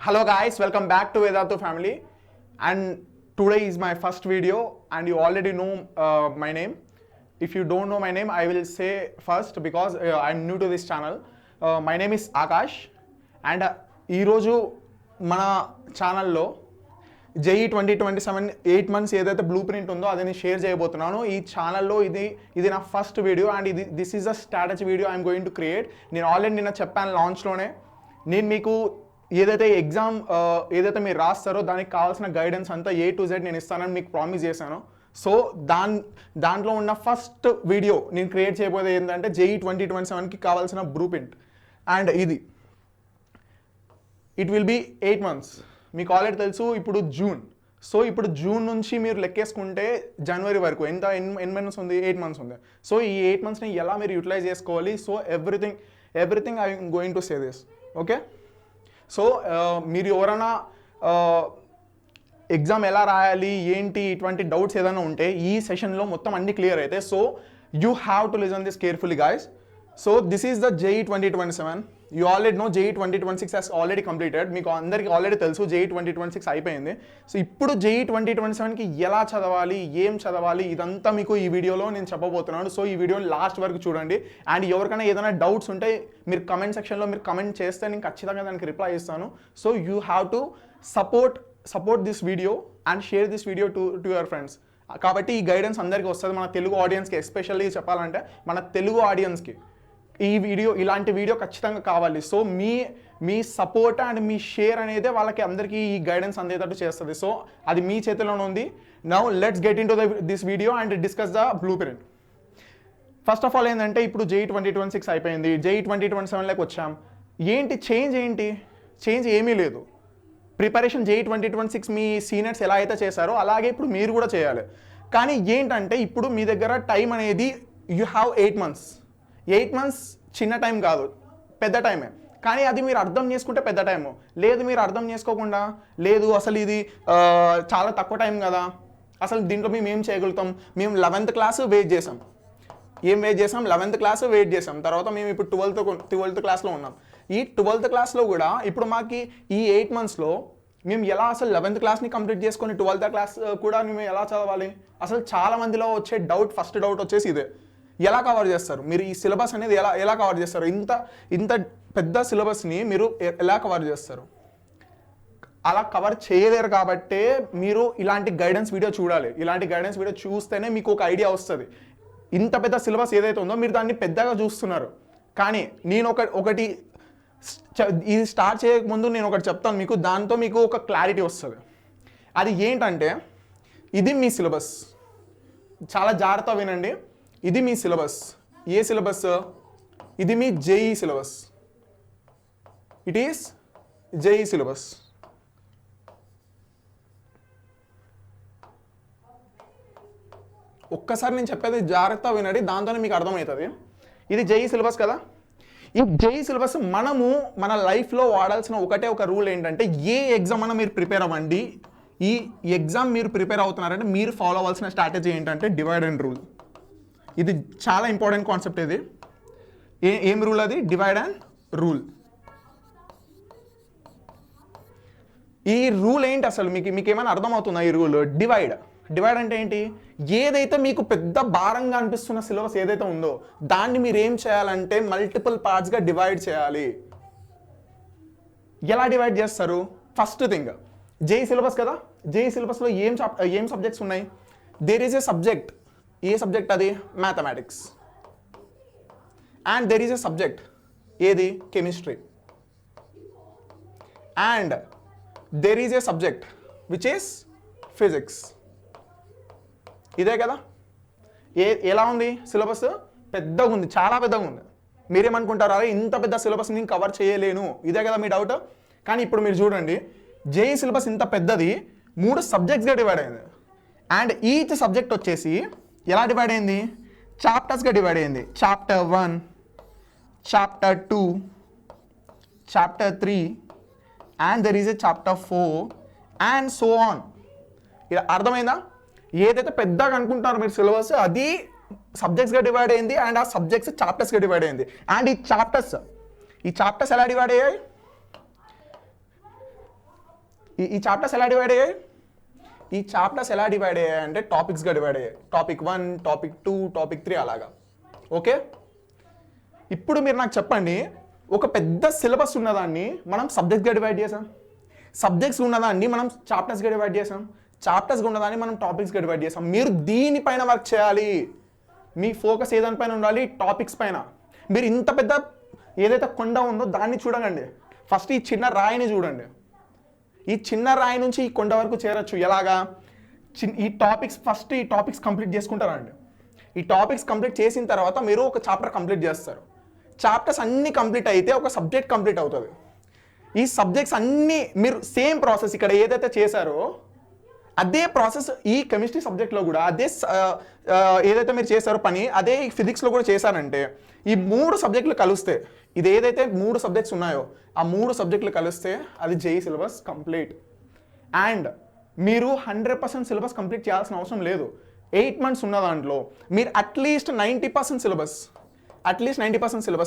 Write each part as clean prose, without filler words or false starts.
Hello guys, welcome back to Vedantu family, and today is my first video and you already know my name. If you don't know my name, I will say first because I'm new to this channel. My name is Akash and ee roju mana channel lo JEE 2027 8 months ఏదైతే blue print ఉందో అది నేను share చేయబోతున్నాను. ఈ ఛానల్లో ఇది నా first video and this is a strategy video I'm going to create. నేను ఆల్రెడీ నిన్న చెప్పాను లాంచ్లోనే, నేను మీకు ఏదైతే ఎగ్జామ్ ఏదైతే మీరు రాస్తారో దానికి కావాల్సిన గైడెన్స్ అంతా A to Z నేను ఇస్తానని మీకు ప్రామిస్ చేశాను. సో దాంట్లో ఉన్న ఫస్ట్ వీడియో నేను క్రియేట్ చేయబోయేది ఏంటంటే JEE 2027కి కావాల్సిన blueprint. And it will be 8 months. మీకు ఆల్రెడీ తెలుసు ఇప్పుడు జూన్. సో ఇప్పుడు జూన్ నుంచి మీరు లెక్కేసుకుంటే జనవరి వరకు ఎన్ని మంత్స్ ఉంది? 8 months ఉంది. సో ఈ 8 monthsని ఎలా మీరు యూటిలైజ్ చేసుకోవాలి? So everything I'm going to say this. Okay, so మీరు ఎవరైనా ఎగ్జామ్ ఎలా రాయాలి ఏంటి ఇటువంటి డౌట్స్ ఏదైనా ఉంటే ఈ సెషన్లో మొత్తం అన్ని క్లియర్ అయితే. So you have to listen this carefully guys. So this is the JEE 2027. You already know JEE 2026 has already completed. మీకు అందరికీ ఆల్రెడీ తెలుసు JEE 2026 అయిపోయింది. సో ఇప్పుడు JEE 2027కి ఎలా చదవాలి, ఏం చదవాలి, ఇదంతా మీకు ఈ వీడియోలో నేను చెప్పబోతున్నాను. సో ఈ వీడియోని లాస్ట్ వరకు చూడండి. అండ్ ఎవరికైనా ఏదైనా డౌట్స్ ఉంటే మీరు కమెంట్ సెక్షన్లో మీరు కమెంట్ చేస్తే నేను ఖచ్చితంగా దానికి రిప్లై ఇస్తాను. So you have to support this video and share this video to your friends. కాబట్టి ఈ గైడెన్స్ అందరికీ వస్తుంది, మన తెలుగు ఆడియన్స్కి ఎస్పెషల్లీ చెప్పాలంటే మన తెలుగు ఆడియన్స్కి ఇలాంటి వీడియో ఖచ్చితంగా కావాలి. So me support and me share అనేది వాళ్ళకి అందరికీ ఈ గైడెన్స్ అందేటట్టు చేస్తుంది. సో అది మీ చేతిలోనే ఉంది. Now let's get in to this video and discuss the blue print. First of all ఏంటంటే ఇప్పుడు JEE 2026 అయిపోయింది, JEE 2027లోకి వచ్చాం. చేంజ్ ఏమీ లేదు. ప్రిపరేషన్ JEE 2026 మీ సీనియర్స్ ఎలా అయితే చేశారో అలాగే ఇప్పుడు మీరు కూడా చేయాలి. కానీ ఏంటంటే ఇప్పుడు మీ దగ్గర టైం అనేది యూ హ్యావ్ 8 months. 8 months చిన్న టైం కాదు, పెద్ద టైమే. కానీ అది మీరు అర్థం చేసుకుంటే పెద్ద టైము. లేదు మీరు అర్థం చేసుకోకుండా, లేదు అసలు ఇది చాలా తక్కువ టైం కదా, అసలు దీంట్లో మేము ఏం చేయగలుగుతాం, మేము 11th క్లాస్ వెయిట్ చేసాం. 11th క్లాస్ వెయిట్ చేసాం. తర్వాత మేము ఇప్పుడు 12th క్లాస్లో ఉన్నాం. ఈ 12th క్లాస్లో కూడా ఇప్పుడు మాకు ఈ 8 monthsలో మేము ఎలా అసలు 11th క్లాస్ని కంప్లీట్ చేసుకొని 12th క్లాస్ కూడా మేము ఎలా చదవాలి? అసలు చాలా మందిలో వచ్చే ఫస్ట్ డౌట్ వచ్చేసి ఇదే, ఎలా కవర్ చేస్తారు మీరు ఈ సిలబస్ అనేది, ఎలా కవర్ చేస్తారు? ఇంత పెద్ద సిలబస్ని మీరు ఎలా కవర్ చేస్తారు? అలా కవర్ చేయలేరు కాబట్టే మీరు ఇలాంటి గైడెన్స్ వీడియో చూడాలి. ఇలాంటి గైడెన్స్ వీడియో చూస్తేనే మీకు ఒక ఐడియా వస్తుంది. ఇంత పెద్ద సిలబస్ ఏదైతే ఉందో మీరు దాన్ని పెద్దగా చూస్తున్నారు. కానీ నేను ఒకటి ఇది స్టార్ట్ చేయకముందు నేను ఒకటి చెప్తాను మీకు, దాంతో మీకు ఒక క్లారిటీ వస్తుంది. అది ఏంటంటే ఇది మీ సిలబస్. చాలా జాగ్రత్తగా వినండి. ఇది మీ సిలబస్. ఏ సిలబస్? ఇది మీ JEE syllabus. It is JEE syllabus. ఒక్కసారి నేను చెప్పేది జాగ్రత్తగా వినండి, దాంతోనే మీకు అర్థమవుతుంది. ఇది JEE సిలబస్ కదా. ఈ JEE సిలబస్ మన లైఫ్లో వాడాల్సిన ఒక రూల్ ఏంటంటే, ఏ ఎగ్జామ్ అన్నా మీరు ప్రిపేర్ అవ్వండి, ఈ ఎగ్జామ్ మీరు ప్రిపేర్ అవుతున్నారంటే మీరు ఫాలో అవ్వాల్సిన స్ట్రాటజీ ఏంటంటే డివైడ్ అండ్ రూల్. ఇది చాలా ఇంపార్టెంట్ కాన్సెప్ట్. ఇది ఏం రూల్? అది డివైడ్ అండ్ రూల్. ఈ రూల్ ఏంటి అసలు? మీకు ఏమైనా అర్థమవుతుందా ఈ రూల్? డివైడ్ అంటే ఏంటి? ఏదైతే మీకు పెద్ద భారంగా అనిపిస్తున్న సిలబస్ ఏదైతే ఉందో దాన్ని మీరు ఏం చేయాలంటే మల్టిపుల్ పార్ట్స్గా డివైడ్ చేయాలి. ఎలా డివైడ్ చేస్తారు? ఫస్ట్ థింగ్, JEE సిలబస్ కదా. JEE సిలబస్లో ఏం సబ్జెక్ట్స్ ఉన్నాయి? There is a subject. ఏ సబ్జెక్ట్ అది? Mathematics. And there is a subject, ఏది? Chemistry. And there is a subject which is physics. ఇదే కదా. ఎలా ఉంది సిలబస్? పెద్దగా ఉంది, చాలా పెద్దగా ఉంది. మీరేమనుకుంటారు, అరే ఇంత పెద్ద సిలబస్ నేను కవర్ చేయలేను, ఇదే కదా మీ డౌట్. కానీ ఇప్పుడు మీరు చూడండి, JEE సిలబస్ ఇంత పెద్దది, 3 సబ్జెక్ట్స్గా డివైడ్ అయింది. అండ్ ఈచ్ సబ్జెక్ట్ వచ్చేసి ఎలా డివైడ్ అయింది? చాప్టర్స్గా డివైడ్ అయింది. Chapter 1, chapter 2, chapter 3 and there is a chapter 4 and so on. ఇలా అర్థమైందా? ఏదైతే పెద్దగా అనుకుంటారో మీరు సిలబస్, అది సబ్జెక్ట్స్గా డివైడ్ అయింది. అండ్ ఆ సబ్జెక్ట్స్ చాప్టర్స్గా డివైడ్ అయింది. అండ్ ఈ చాప్టర్స్ ఎలా డివైడ్ అయ్యాయి? ఈ చాప్టర్స్ ఎలా డివైడ్ అయ్యాయి? ఈ చాప్టర్స్ ఎలా డివైడ్ అయ్యాయి అంటే టాపిక్స్గా డివైడ్ అయ్యాయి. టాపిక్ 1, టాపిక్ 2, టాపిక్ 3 అలాగా. ఓకే, ఇప్పుడు మీరు నాకు చెప్పండి, ఒక పెద్ద సిలబస్ ఉన్నదాన్ని మనం సబ్జెక్ట్స్గా డివైడ్ చేసాం, సబ్జెక్ట్స్ ఉన్నదాన్ని మనం చాప్టర్స్గా డివైడ్ చేసాం, చాప్టర్స్గా ఉన్నదాన్ని మనం టాపిక్స్గా డివైడ్ చేసాం. మీరు దీనిపైన వర్క్ చేయాలి. మీ ఫోకస్ ఏదానిపైన ఉండాలి? టాపిక్స్ పైన. మీరు ఇంత పెద్ద ఏదైతే కొండ ఉందో దాన్ని చూడకండి, ఫస్ట్ ఈ చిన్న రాయిని చూడండి. ఈ చిన్న రాయి నుంచి ఈ కొండ వరకు చేరొచ్చు. ఎలాగా? ఈ టాపిక్స్ కంప్లీట్ చేసుకుంటారండి. ఈ టాపిక్స్ కంప్లీట్ చేసిన తర్వాత మీరు ఒక చాప్టర్ కంప్లీట్ చేస్తారు. చాప్టర్స్ అన్నీ కంప్లీట్ అయితే ఒక సబ్జెక్ట్ కంప్లీట్ అవుతుంది. ఈ సబ్జెక్ట్స్ అన్నీ మీరు సేమ్ ప్రాసెస్ ఇక్కడ ఏదైతే చేశారో అదే ప్రాసెస్ ఈ కెమిస్ట్రీ సబ్జెక్ట్లో కూడా అదే ఏదైతే మీరు చేశారో పని అదే ఫిజిక్స్లో కూడా చేశారంటే ఈ 3 సబ్జెక్టులు కలిస్తే, ఇది ఏదైతే 3 సబ్జెక్ట్స్ ఉన్నాయో ఆ 3 సబ్జెక్టులు కలిస్తే అది జేఈ సిలబస్ కంప్లీట్. అండ్ మీరు 100% సిలబస్ కంప్లీట్ చేయాల్సిన అవసరం లేదు. 8 months ఉన్న దాంట్లో మీరు అట్లీస్ట్ 90% సిలబస్,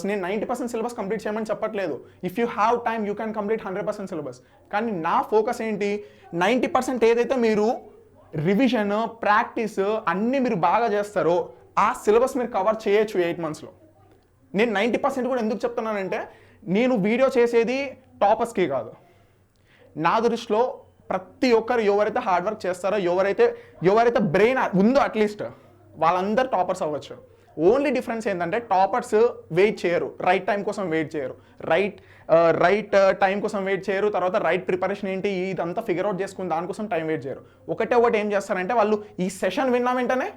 నేను 90% సిలబస్ కంప్లీట్ చేయమని చెప్పట్లేదు. If you have time you can complete 100% syllabus. కానీ నా ఫోకస్ ఏంటి? 90% ఏదైతే మీరు రివిజన్, ప్రాక్టీస్ అన్నీ మీరు బాగా చేస్తారో ఆ సిలబస్ మీరు కవర్ చేయొచ్చు 8 monthsలో. నేను 90% కూడా ఎందుకు చెప్తున్నానంటే నేను వీడియో చేసేది టాపర్స్కి కాదు. నా దృష్టిలో ప్రతి ఒక్కరు ఎవరైతే హార్డ్ వర్క్ చేస్తారో, ఎవరైతే బ్రెయిన్ ఉందో అట్లీస్ట్ వాళ్ళందరూ టాపర్స్ అవ్వచ్చు. ఓన్లీ డిఫరెన్స్ ఏంటంటే టాపర్స్ వెయిట్ చేయరు, రైట్ టైం కోసం వెయిట్ చేయరు, రైట్ టైం కోసం వెయిట్ చేయరు, తర్వాత రైట్ ప్రిపరేషన్ ఏంటి ఇదంతా ఫిగర్ అవుట్ చేసుకుని దానికోసం టైం వెయిట్ చేయరు. ఒకటి ఏం చేస్తారంటే వాళ్ళు ఈ సెషన్ విన్న వెంటనే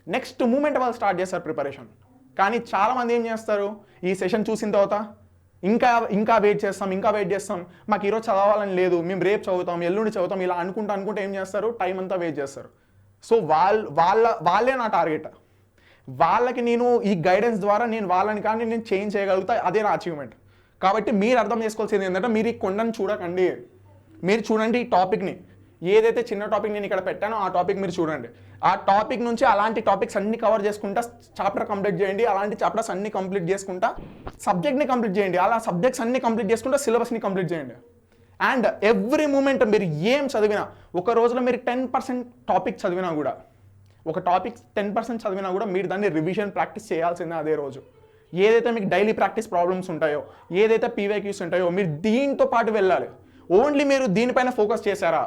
నెక్స్ట్ మూమెంట్ వాళ్ళు స్టార్ట్ చేస్తారు ప్రిపరేషన్. కానీ చాలామంది ఏం చేస్తారు, ఈ సెషన్ చూసిన తర్వాత ఇంకా వెయిట్ చేస్తాం, మాకు ఈరోజు చదవాలని లేదు, మేము రేపు చదువుతాం, ఎల్లుండి చదువుతాం, ఇలా అనుకుంటే ఏం చేస్తారు, టైం అంతా వెయిట్ చేస్తారు. సో వాళ్ళే నా టార్గెట్. వాళ్ళకి నేను ఈ గైడెన్స్ ద్వారా నేను చేంజ్ చేయగలుగుతా, అదే నా అచీవ్మెంట్. కాబట్టి మీరు అర్థం చేసుకోవాల్సింది ఏంటంటే మీరు ఈ కొండను చూడకండి, మీరు చూడండి ఈ టాపిక్ని. ఏదైతే చిన్న టాపిక్ నేను ఇక్కడ పెట్టానో ఆ టాపిక్ మీరు చూడండి. ఆ టాపిక్ నుంచి అలాంటి టాపిక్స్ అన్ని కవర్ చేసుకుంటా చాప్టర్ కంప్లీట్ చేయండి. అలాంటి చాప్టర్స్ అన్ని కంప్లీట్ చేసుకుంటా సబ్జెక్ట్ని కంప్లీట్ చేయండి. అలా సబ్జెక్ట్స్ అన్ని కంప్లీట్ చేసుకుంటా సిలబస్ని కంప్లీట్ చేయండి. అండ్ ఎవ్రీ మూమెంట్ మీరు ఏం చదివినా, ఒక రోజులో మీరు 10% టాపిక్ చదివినా కూడా, ఒక టాపిక్ 10% చదివినా కూడా మీరు దాన్ని రివిజన్ ప్రాక్టీస్ చేయాల్సిందే అదే రోజు. ఏదైతే మీకు డైలీ ప్రాక్టీస్ ప్రాబ్లమ్స్ ఉంటాయో, ఏదైతే పీవైక్యూస్ ఉంటాయో మీరు దీంతో పాటు వెళ్ళాలి. ఓన్లీ మీరు దీనిపైన ఫోకస్ చేశారా,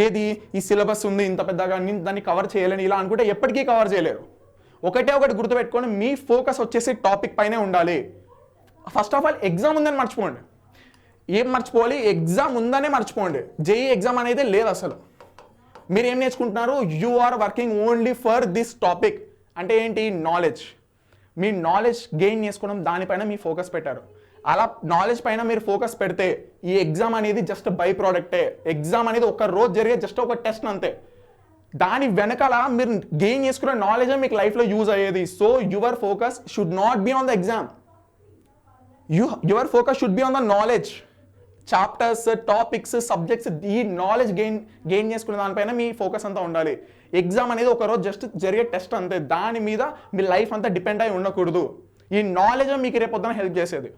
ఏది ఈ సిలబస్ ఉంది ఇంత పెద్దగా నేను దాన్ని కవర్ చేయలేను ఇలా అనుకుంటే ఎప్పటికీ కవర్ చేయలేరు. ఒకటి గుర్తుపెట్టుకొని మీ ఫోకస్ వచ్చేసి టాపిక్ పైనే ఉండాలి. ఫస్ట్ ఆఫ్ ఆల్ ఎగ్జామ్ ఉందని మర్చిపోండి. ఏం మర్చిపోవాలి? ఎగ్జామ్ ఉందనే మర్చిపోండి. జేఈ ఎగ్జామ్ అనేది లేదు అసలు. మీరు ఏం నేర్చుకుంటున్నారు? You are working only for this topic. అంటే ఏంటి? నాలెడ్జ్. మీ నాలెడ్జ్ గెయిన్ చేసుకోవడం దానిపైన మీ ఫోకస్ పెట్టారు. అలా నాలెడ్జ్ పైన మీరు ఫోకస్ పెడితే ఈ ఎగ్జామ్ అనేది జస్ట్ బై ప్రోడక్టే. ఎగ్జామ్ అనేది ఒక రోజు జరిగే జస్ట్ ఒక టెస్ట్ అంతే. దాని వెనకాల మీరు గెయిన్ చేసుకున్న నాలెడ్జ్ మీకు లైఫ్లో యూజ్ అయ్యేది. So your focus should not be on the exam, your focus should be on the knowledge. Chapters, topics, subjects, ఈ నాలెడ్జ్ గెయిన్ చేసుకునే దానిపైన మీ ఫోకస్ అంతా ఉండాలి. ఎగ్జామ్ అనేది ఒకరోజు జస్ట్ జరిగే టెస్ట్ అంతే. దాని మీద మీ లైఫ్ అంతా డిపెండ్ అయి ఉండకూడదు. ఈ నాలెడ్జ్ మీకు రేపొద్దున హెల్ప్ చేసేది.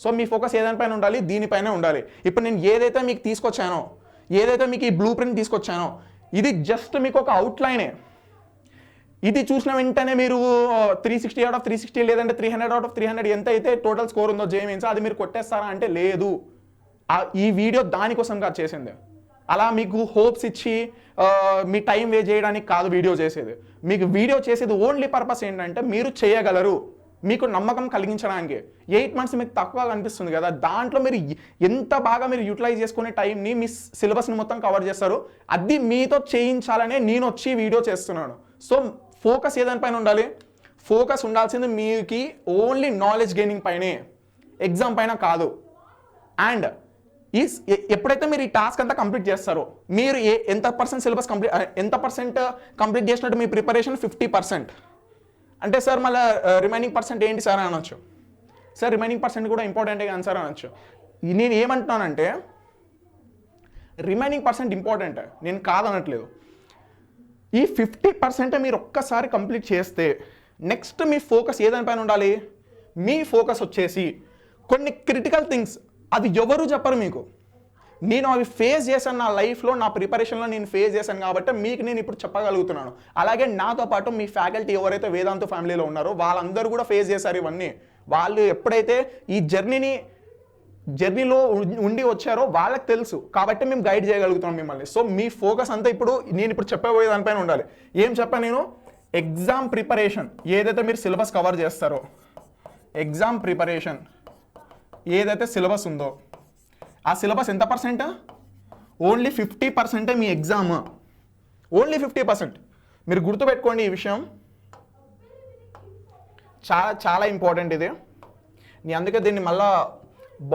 సో మీ ఫోకస్ ఏదానిపైన ఉండాలి? దీనిపైనే ఉండాలి. ఇప్పుడు నేను ఏదైతే మీకు తీసుకొచ్చానో, ఏదైతే మీకు ఈ బ్లూ ప్రింట్ తీసుకొచ్చానో, ఇది జస్ట్ మీకు ఒక అవుట్లైనే. ఇది చూసిన వెంటనే మీరు 360 out of 360 లేదంటే 300 out of 300 ఎంత అయితే టోటల్ స్కోర్ ఉందో జేఈఈ మెయిన్స్ అది మీరు కొట్టేస్తారా అంటే లేదు. ఈ వీడియో దానికోసం కాదు చేసింది. అలా మీకు హోప్స్ ఇచ్చి మీ టైం వేస్ట్ చేయడానికి కాదు వీడియో చేసేది. మీకు వీడియో చేసేది ఓన్లీ పర్పస్ ఏంటంటే మీరు చేయగలరు, మీకు నమ్మకం కలిగించడానికి. 8 months మీకు తక్కువ కనిపిస్తుంది కదా, దాంట్లో మీరు ఎంత బాగా మీరు యూటిలైజ్ చేసుకునే టైంని మీ సిలబస్ని మొత్తం కవర్ చేస్తారు. అది మీతో చేయించాలనే నేను వచ్చి వీడియో చేస్తున్నాను. సో ఫోకస్ ఏదానిపైన ఉండాలి? ఫోకస్ ఉండాల్సింది మీకు ఓన్లీ నాలెడ్జ్ గెయినింగ్ పైనే, ఎగ్జామ్ పైన కాదు. అండ్ ఎప్పుడైతే మీరు ఈ టాస్క్ అంతా కంప్లీట్ చేస్తారో, మీరు ఎంత పర్సెంట్ సిలబస్ కంప్లీట్ చేసినట్టు మీ ప్రిపరేషన్ 50%. అంటే సార్ మళ్ళీ రిమైనింగ్ పర్సెంట్ ఏంటి సార్ అనొచ్చు. సార్ రిమైనింగ్ పర్సెంట్ కూడా ఇంపార్టెంటే కానీ సార్ అనొచ్చు. నేను ఏమంటున్నానంటే రిమైనింగ్ పర్సెంట్ ఇంపార్టెంట్, నేను కాదనట్లేదు. ఈ 50% మీరు ఒక్కసారి కంప్లీట్ చేస్తే నెక్స్ట్ మీ ఫోకస్ ఏదానిపైన ఉండాలి? మీ ఫోకస్ వచ్చేసి కొన్ని క్రిటికల్ థింగ్స్, అది ఎవరు చెప్పరు మీకు. నేను అవి ఫేస్ చేశాను నా లైఫ్లో, నా ప్రిపరేషన్లో నేను ఫేస్ చేశాను కాబట్టి మీకు నేను ఇప్పుడు చెప్పగలుగుతున్నాను. అలాగే నాతో పాటు మీ ఫ్యాకల్టీ ఎవరైతే వేదాంత ఫ్యామిలీలో ఉన్నారో వాళ్ళందరూ కూడా ఫేస్ చేశారు ఇవన్నీ. వాళ్ళు ఎప్పుడైతే ఈ జర్నీలో ఉండి వచ్చారో వాళ్ళకి తెలుసు కాబట్టి మేము గైడ్ చేయగలుగుతున్నాం మిమ్మల్ని. సో మీ ఫోకస్ అంతా నేను ఇప్పుడు చెప్పబోయే దానిపైన ఉండాలి. ఏం చెప్పాను నేను? ఎగ్జామ్ ప్రిపరేషన్ ఏదైతే మీరు సిలబస్ కవర్ చేస్తారో, ఎగ్జామ్ ప్రిపరేషన్ ఏదైతే సిలబస్ ఉందో ఆ సిలబస్ ఎంత పర్సెంట్? ఓన్లీ 50% మీ ఎగ్జామ్, ఓన్లీ 50%. మీరు గుర్తుపెట్టుకోండి ఈ విషయం, చాలా చాలా ఇంపార్టెంట్ ఇది. నేను అందుకే దీన్ని మళ్ళా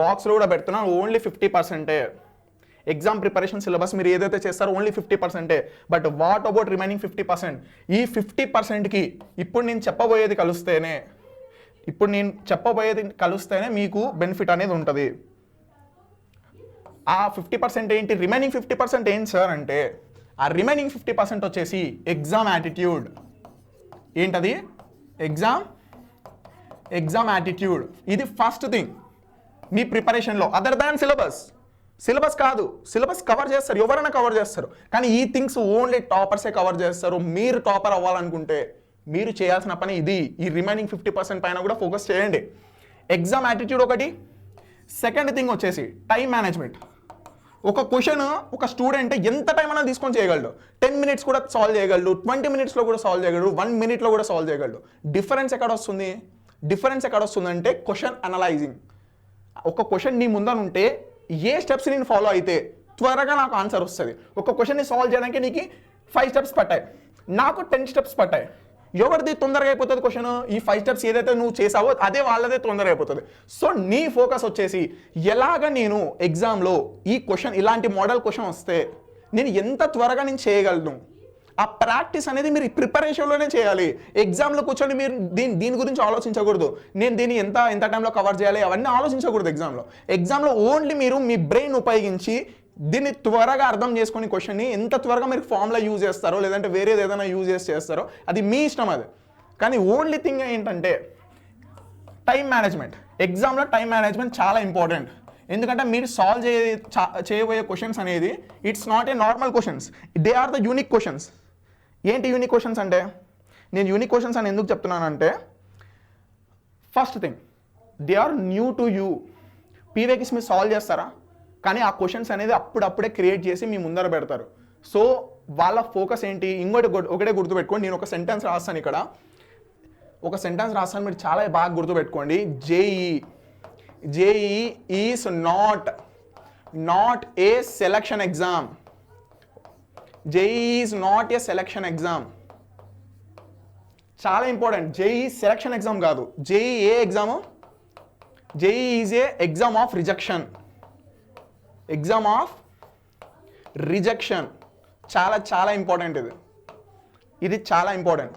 బాక్స్లో కూడా పెడుతున్నాను. ఓన్లీ 50% ఎగ్జామ్ ప్రిపరేషన్ సిలబస్ మీరు ఏదైతే చేస్తారో only 50%. But what about remaining 50%? ఈ 50%కి ఇప్పుడు నేను చెప్పబోయేది కలిస్తేనే మీకు బెనిఫిట్ అనేది ఉంటుంది. ఆ 50% ఏంటి? రిమైనింగ్ 50% ఏంటి సార్ అంటే, ఆ రిమైనింగ్ 50% వచ్చేసి ఎగ్జామ్ యాటిట్యూడ్. ఏంటది? Exam attitude. ఇది ఫస్ట్ థింగ్ మీ ప్రిపరేషన్లో. అదర్ దాన్ సిలబస్ కాదు, సిలబస్ కవర్ చేస్తారు, ఎవరైనా కవర్ చేస్తారు, కానీ ఈ థింగ్స్ ఓన్లీ టాపర్సే కవర్ చేస్తారు. మీరు టాపర్ అవ్వాలనుకుంటే మీరు చేయాల్సిన పని ఇది. ఈ రిమైనింగ్ 50% పైన కూడా ఫోకస్ చేయండి. ఎగ్జామ్ యాటిట్యూడ్ ఒకటి. సెకండ్ థింగ్ వచ్చేసి టైం మేనేజ్మెంట్. ఒక క్వశ్చన్ ఒక స్టూడెంట్ ఎంత టైం అయినా తీసుకొని చేయగలడు. 10 minutes కూడా సాల్వ్ చేయగలడు, 20 minutesలో కూడా సాల్వ్ చేయగలడు, 1 minuteలో కూడా సాల్వ్ చేయగలడు. డిఫరెన్స్ ఎక్కడ వస్తుందంటే క్వశ్చన్ అనలైజింగ్. ఒక క్వశ్చన్ నీ ముందర ఉంటే ఏ స్టెప్స్ నేను ఫాలో అయితే త్వరగా నాకు ఆన్సర్ వస్తుంది. ఒక క్వశ్చన్ని సాల్వ్ చేయడానికి నీకు 5 steps పట్టాయి, నాకు 10 steps పట్టాయి. ఎవరిది తొందరగా అయిపోతుంది క్వశ్చన్? ఈ 5 steps ఏదైతే నువ్వు చేసావో అదే వాళ్ళదే తొందరగా అయిపోతుంది. సో నీ ఫోకస్ వచ్చేసి ఎలాగ నేను ఎగ్జామ్లో ఈ క్వశ్చన్, ఇలాంటి మోడల్ క్వశ్చన్ వస్తే నేను ఎంత త్వరగా నేను చేయగలను. ఆ ప్రాక్టీస్ అనేది మీరు ప్రిపరేషన్లోనే చేయాలి. ఎగ్జామ్లో కూర్చొని మీరు దీని గురించి ఆలోచించకూడదు. నేను దీన్ని ఎంత టైంలో కవర్ చేయాలి అవన్నీ ఆలోచించకూడదు. ఎగ్జామ్లో ఓన్లీ మీరు మీ బ్రెయిన్ ఉపయోగించి దీన్ని త్వరగా అర్థం చేసుకొని క్వశ్చన్ని ఎంత త్వరగా మీరు ఫార్ములా యూజ్ చేస్తారో లేదంటే వేరేది ఏదైనా యూజ్ చేస్తారో అది మీ ఇష్టం అది. కానీ ఓన్లీ థింగ్ ఏంటంటే టైం మేనేజ్మెంట్. ఎగ్జామ్లో టైం మేనేజ్మెంట్ చాలా ఇంపార్టెంట్. ఎందుకంటే మీరు సాల్వ్ చేయబోయే క్వశ్చన్స్ అనేది it's not a normal questions, they are the unique questions. ఏంటి యూనిక్ క్వశ్చన్స్ అంటే? నేను యూనిక్ క్వశ్చన్స్ అని ఎందుకు చెప్తున్నానంటే, first thing they are new to you. పీవేకిస్ మీరు సాల్వ్ చేస్తారా, కానీ ఆ క్వశ్చన్స్ అనేది అప్పుడప్పుడే క్రియేట్ చేసి మీ ముందర పెడతారు. సో వాళ్ళ ఫోకస్ ఏంటి? ఒకటే గుర్తుపెట్టుకోండి. నేను ఒక సెంటెన్స్ రాస్తాను, ఇక్కడ ఒక సెంటెన్స్ రాస్తాను, మీరు చాలా బాగా గుర్తుపెట్టుకోండి. JEE is not a selection exam. JEE is not a selection exam. చాలా ఇంపార్టెంట్. జేఈ సెలక్షన్ ఎగ్జామ్ కాదు. JEE A exam? JEE is a exam of rejection. చాలా చాలా ఇంపార్టెంట్ ఇది చాలా ఇంపార్టెంట్.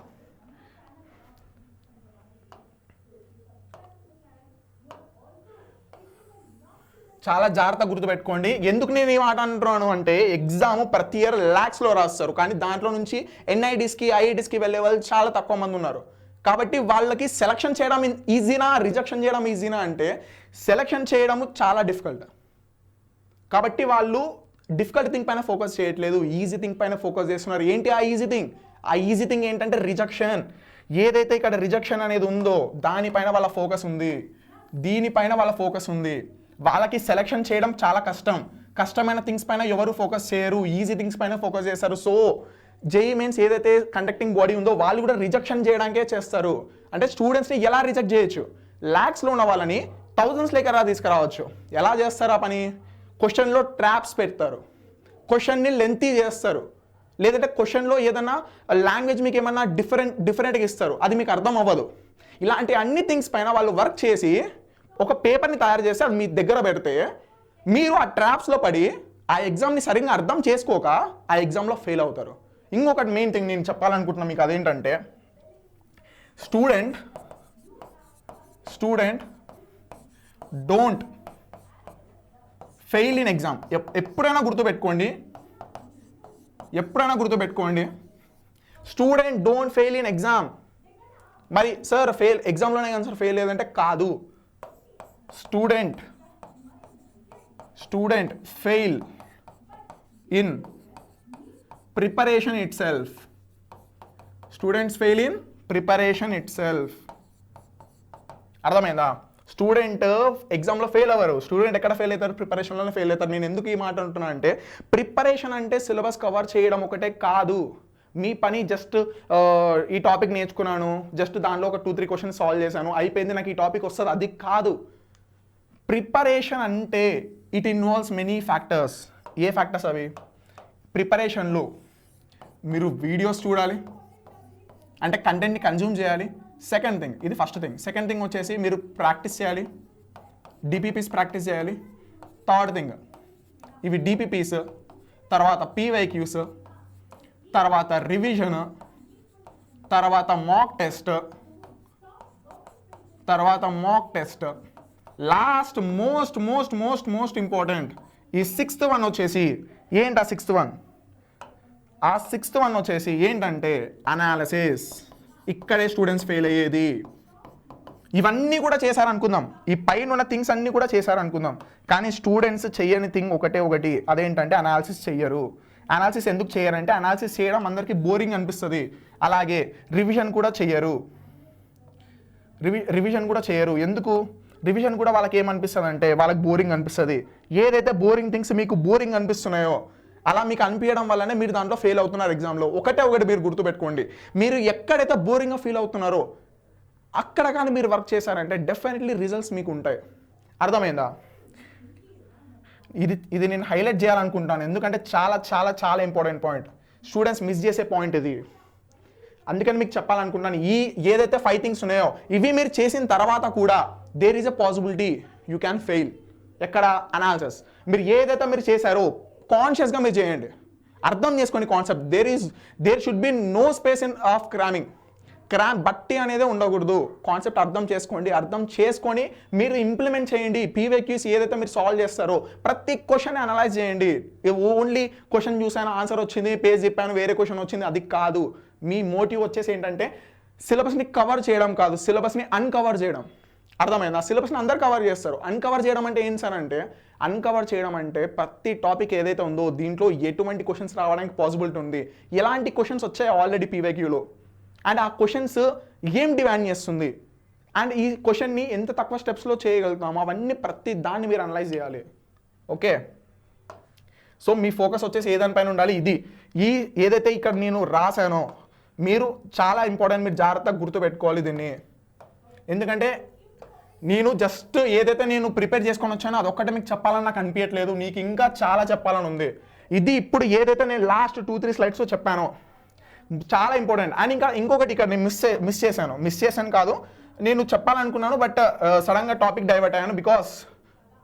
చాలా జాగ్రత్తగా గుర్తుపెట్టుకోండి. ఎందుకు నేను ఈ మాట అంటున్నాను అంటే, ఎగ్జామ్ ప్రతి ఇయర్ lakhsలో రాస్తారు, కానీ దాంట్లో నుంచి NIDSకి IITsకి వెళ్ళే వాళ్ళు చాలా తక్కువ మంది ఉన్నారు. కాబట్టి వాళ్ళకి సెలక్షన్ చేయడం ఈజీనా, రిజెక్షన్ చేయడం ఈజీనా అంటే సెలక్షన్ చేయడం చాలా డిఫికల్ట్. కాబట్టి వాళ్ళు డిఫికల్ట్ థింగ్ పైన ఫోకస్ చేయట్లేదు, ఈజీ థింగ్ పైన ఫోకస్ చేస్తున్నారు. ఏంటి ఆ ఈజీ థింగ్? ఆ ఈజీ థింగ్ ఏంటంటే రిజెక్షన్. ఏదైతే ఇక్కడ రిజెక్షన్ అనేది ఉందో దానిపైన వాళ్ళ ఫోకస్ ఉంది, దీనిపైన వాళ్ళ ఫోకస్ ఉంది. వాళ్ళకి సెలక్షన్ చేయడం చాలా కష్టమైన థింగ్స్ పైన ఎవరు ఫోకస్ చేయరు, ఈజీ థింగ్స్ పైన ఫోకస్ చేస్తారు. సో జేఈ మీన్స్ ఏదైతే కండక్టింగ్ బాడీ ఉందో వాళ్ళు కూడా రిజెక్షన్ చేయడానికే చేస్తారు. అంటే స్టూడెంట్స్ని ఎలా రిజెక్ట్ చేయొచ్చు? lakhsలో ఉన్న వాళ్ళని thousandsలోకి ఎలా తీసుకురావచ్చు? ఎలా చేస్తారు ఆ పని? క్వశ్చన్లో ట్రాప్స్ పెడతారు, క్వశ్చన్ని లెంతీ చేస్తారు, లేదంటే క్వశ్చన్లో ఏదైనా లాంగ్వేజ్ మీకు ఏమన్నా డిఫరెంట్గా ఇస్తారు, అది మీకు అర్థం అవ్వదు. ఇలాంటి అన్ని థింగ్స్ పైన వాళ్ళు వర్క్ చేసి ఒక పేపర్ని తయారు చేసి అది మీ దగ్గర పెడితే మీరు ఆ ట్రాప్స్లో పడి ఆ ఎగ్జామ్ని సరిగ్గా అర్థం చేసుకోక ఆ ఎగ్జామ్లో ఫెయిల్ అవుతారు. ఇంకొకటి మెయిన్ థింగ్ నేను చెప్పాలనుకుంటున్నా మీకు, అదేంటంటే student don't fail in exam. ఎప్పుడైనా గుర్తుపెట్టుకోండి, student don't fail in exam. మరి సార్ ఎగ్జామ్లోనే కానీ సార్ ఫెయిల్ లేదంటే కాదు. Student fail in preparation it self. Students fail in preparation it self. అర్థమైందా? స్టూడెంట్ ఎగ్జామ్లో ఫెయిల్ అవ్వరు. స్టూడెంట్ ఎక్కడ ఫెయిల్ అవుతారు? ప్రిపరేషన్లోనే ఫెయిల్ అవుతారు. నేను ఎందుకు ఈ మాట అంటున్నా అంటే, ప్రిపరేషన్ అంటే సిలబస్ కవర్ చేయడం ఒకటే కాదు. మీ పని జస్ట్ ఈ టాపిక్ నేర్చుకున్నాను, జస్ట్ దానిలో ఒక 2-3 క్వశ్చన్స్ సాల్వ్ చేశాను, అయిపోయింది, నాకు ఈ టాపిక్ వస్తుంది, అది కాదు. ప్రిపరేషన్ అంటే it involves many factors. A factors అవి? ప్రిపరేషన్లో మీరు వీడియోస్ చూడాలి, అంటే కంటెంట్ని కన్జ్యూమ్ చేయాలి. సెకండ్ థింగ్, ఇది ఫస్ట్ థింగ్. సెకండ్ థింగ్ వచ్చేసి మీరు ప్రాక్టీస్ చేయాలి, డిపిపిస్ ప్రాక్టీస్ చేయాలి. థర్డ్ థింగ్, ఇవి డిపిపిస్, తర్వాత పీవైక్యూస్, తర్వాత రివిజన్, తర్వాత mock test, last most most most most important ఈ 6th వన్ వచ్చేసి ఏంటి? ఆ సిక్స్త్ వన్ వచ్చేసి ఏంటంటే అనాలిసిస్. ఇక్కడే స్టూడెంట్స్ ఫెయిల్ అయ్యేది. ఇవన్నీ కూడా చేశారనుకుందాం, ఈ పైన ఉన్న థింగ్స్ అన్నీ కూడా చేశారనుకుందాం, కానీ స్టూడెంట్స్ చెయ్యని థింగ్ ఒకటి, అదేంటంటే అనాలిసిస్ చెయ్యరు. అనాలిసిస్ ఎందుకు చేయరంటే, అనాలిసిస్ చేయడం అందరికీ బోరింగ్ అనిపిస్తుంది. అలాగే రివిజన్ కూడా చెయ్యరు. ఎందుకు? రివిజన్ కూడా వాళ్ళకి ఏమనిపిస్తుంది అంటే, వాళ్ళకి బోరింగ్ అనిపిస్తుంది. ఏదైతే బోరింగ్ థింగ్స్ మీకు బోరింగ్ అనిపిస్తున్నాయో అలా మీకు అనిపించడం వల్లనే మీరు దాంట్లో ఫెయిల్ అవుతున్నారు ఎగ్జామ్లో. ఒకటి మీరు గుర్తుపెట్టుకోంది, మీరు ఎక్కడైతే బోరింగ్గా ఫీల్ అవుతున్నారో అక్కడ కానీ మీరు వర్క్ చేశారంటే డెఫినెట్లీ రిజల్ట్స్ మీకు ఉంటాయి. అర్థమైందా? ఇది నేను హైలైట్ చేయాలనుకుంటాను, ఎందుకంటే చాలా చాలా చాలా ఇంపార్టెంట్ పాయింట్. స్టూడెంట్స్ మిస్ చేసే పాయింట్ ఇది. అందుకని మీకు చెప్పాలనుకుంటున్నాను, ఏదైతే 5 థింగ్స్ ఉన్నాయో ఇవి మీరు చేసిన తర్వాత కూడా there is a possibility you can fail. ఎక్కడ? అనాలిసిస్. మీరు ఏదైతే మీరు చేశారో కాన్షియస్గా మీరు చేయండి, అర్థం చేసుకోండి concept. There should be no space in of బట్టి అనేది ఉండకూడదు. కాన్సెప్ట్ అర్థం చేసుకొని మీరు ఇంప్లిమెంట్ చేయండి. పీవైక్యూస్ ఏదైతే మీరు సాల్వ్ చేస్తారో ప్రతి క్వశ్చన్ అనలైజ్ చేయండి. ఓన్లీ క్వశ్చన్ చూసాను, ఆన్సర్ వచ్చింది, పేజ్ చెప్పాను, వేరే క్వశ్చన్ వచ్చింది, అది కాదు. మీ మోటివ్ వచ్చేసి ఏంటంటే సిలబస్ని కవర్ చేయడం కాదు, సిలబస్ని అన్కవర్ చేయడం. అర్థమైందా? సిలబస్ని అందరు కవర్ చేస్తారు. అన్కవర్ చేయడం అంటే ఏం సార్ అంటే, అన్కవర్ చేయడం అంటే ప్రతి టాపిక్ ఏదైతే ఉందో దీంట్లో ఎటువంటి క్వశ్చన్స్ రావడానికి పాసిబిలిటీ ఉంది, ఎలాంటి క్వశ్చన్స్ వచ్చాయి ఆల్రెడీ పీవైక్యూలో, అండ్ ఆ క్వశ్చన్స్ ఏం డిమాండ్ చేస్తుంది, అండ్ ఈ క్వశ్చన్ని ఎంత తక్కువ స్టెప్స్లో చేయగలుగుతాము, అవన్నీ ప్రతి దాన్ని మీరు అనలైజ్ చేయాలి. ఓకే, సో మీ ఫోకస్ వచ్చేసి ఏదానిపైన ఉండాలి. ఏదైతే ఇక్కడ నేను రాశానో మీరు చాలా ఇంపార్టెంట్, మీరు జాగ్రత్తగా గుర్తుపెట్టుకోవాలి దీన్ని. ఎందుకంటే నేను జస్ట్ ఏదైతే నేను ప్రిపేర్ చేసుకొని వచ్చానో అదొక్కటే మీకు చెప్పాలని నాకు అనిపించట్లేదు, నీకు ఇంకా చాలా చెప్పాలని ఉంది. ఇప్పుడు ఏదైతే నేను లాస్ట్ 2-3 స్లైడ్స్లో చెప్పానో చాలా ఇంపార్టెంట్. అండ్ ఇంకొకటి ఇక్కడ నేను మిస్ చేశాను కాదు, నేను చెప్పాలనుకున్నాను, బట్ సడన్గా టాపిక్ డైవర్ట్ అయ్యాను. బికాస్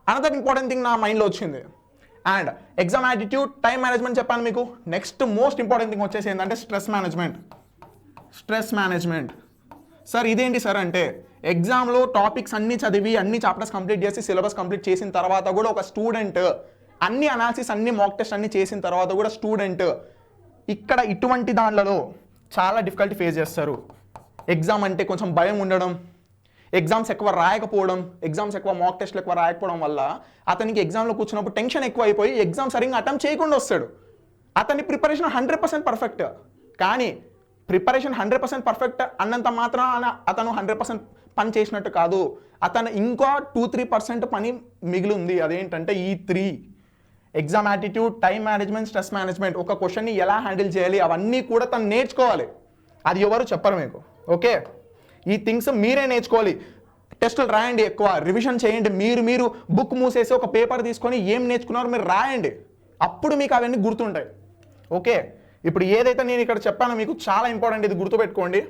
అనదర్ ఇంపార్టెంట్ థింగ్ నా మైండ్లో వచ్చింది. And exam attitude, time management చెప్పాను మీకు. నెక్స్ట్ మోస్ట్ ఇంపార్టెంట్ థింగ్ వచ్చేసి ఏంటంటే స్ట్రెస్ మేనేజ్మెంట్. సార్ ఇదేంటి సార్ అంటే, ఎగ్జామ్లో టాపిక్స్ అన్నీ చదివి అన్ని చాప్టర్స్ కంప్లీట్ చేసి సిలబస్ కంప్లీట్ చేసిన తర్వాత కూడా ఒక స్టూడెంట్ అన్ని అనాలిసిస్, అన్ని మాక్ టెస్ట్ అన్ని చేసిన తర్వాత కూడా స్టూడెంట్ ఇక్కడ ఇటువంటి దాంట్లో చాలా డిఫికల్టీ ఫేస్ చేస్తారు. ఎగ్జామ్ అంటే కొంచెం భయం ఉండడం, ఎగ్జామ్స్ ఎక్కువ రాయకపోవడం, ఎగ్జామ్స్ ఎక్కువ మాక్ టెస్ట్లు ఎక్కువ రాయకపోవడం వల్ల అతనికి ఎగ్జామ్లో కూర్చున్నప్పుడు టెన్షన్ ఎక్కువ అయిపోయి ఎగ్జామ్ సరిగ్గా అటెంప్ట్ చేయకుండా వస్తాడు. అతని ప్రిపరేషన్ 100% పర్ఫెక్ట్, కానీ ప్రిపరేషన్ 100% పర్ఫెక్ట్ అన్నంత మాత్రాన అతను 100% పని చేసినట్టు కాదు. అతను ఇంకా 2-3% పని మిగిలి ఉంది. అదేంటంటే ఈ 3: exam attitude, time management, stress management. ఒక క్వశ్చన్ని ఎలా హ్యాండిల్ చేయాలి అవన్నీ కూడా తను నేర్చుకోవాలి. అది ఎవరు చెప్పరు మీకు. ఓకే, ఈ థింగ్స్ మీరే నేర్చుకోవాలి. టెస్టులు రాయండి, ఎక్కువ రివిజన్ చేయండి. మీరు బుక్ మూసేసి ఒక పేపర్ తీసుకొని ఏం నేర్చుకున్నారో మీరు రాయండి, అప్పుడు మీకు అవన్నీ గుర్తుంటాయి. ఓకే, ఇప్పుడు ఏదైతే నేను ఇక్కడ చెప్పానో మీకు చాలా ఇంపార్టెంట్, ఇది గుర్తుపెట్టుకోండి.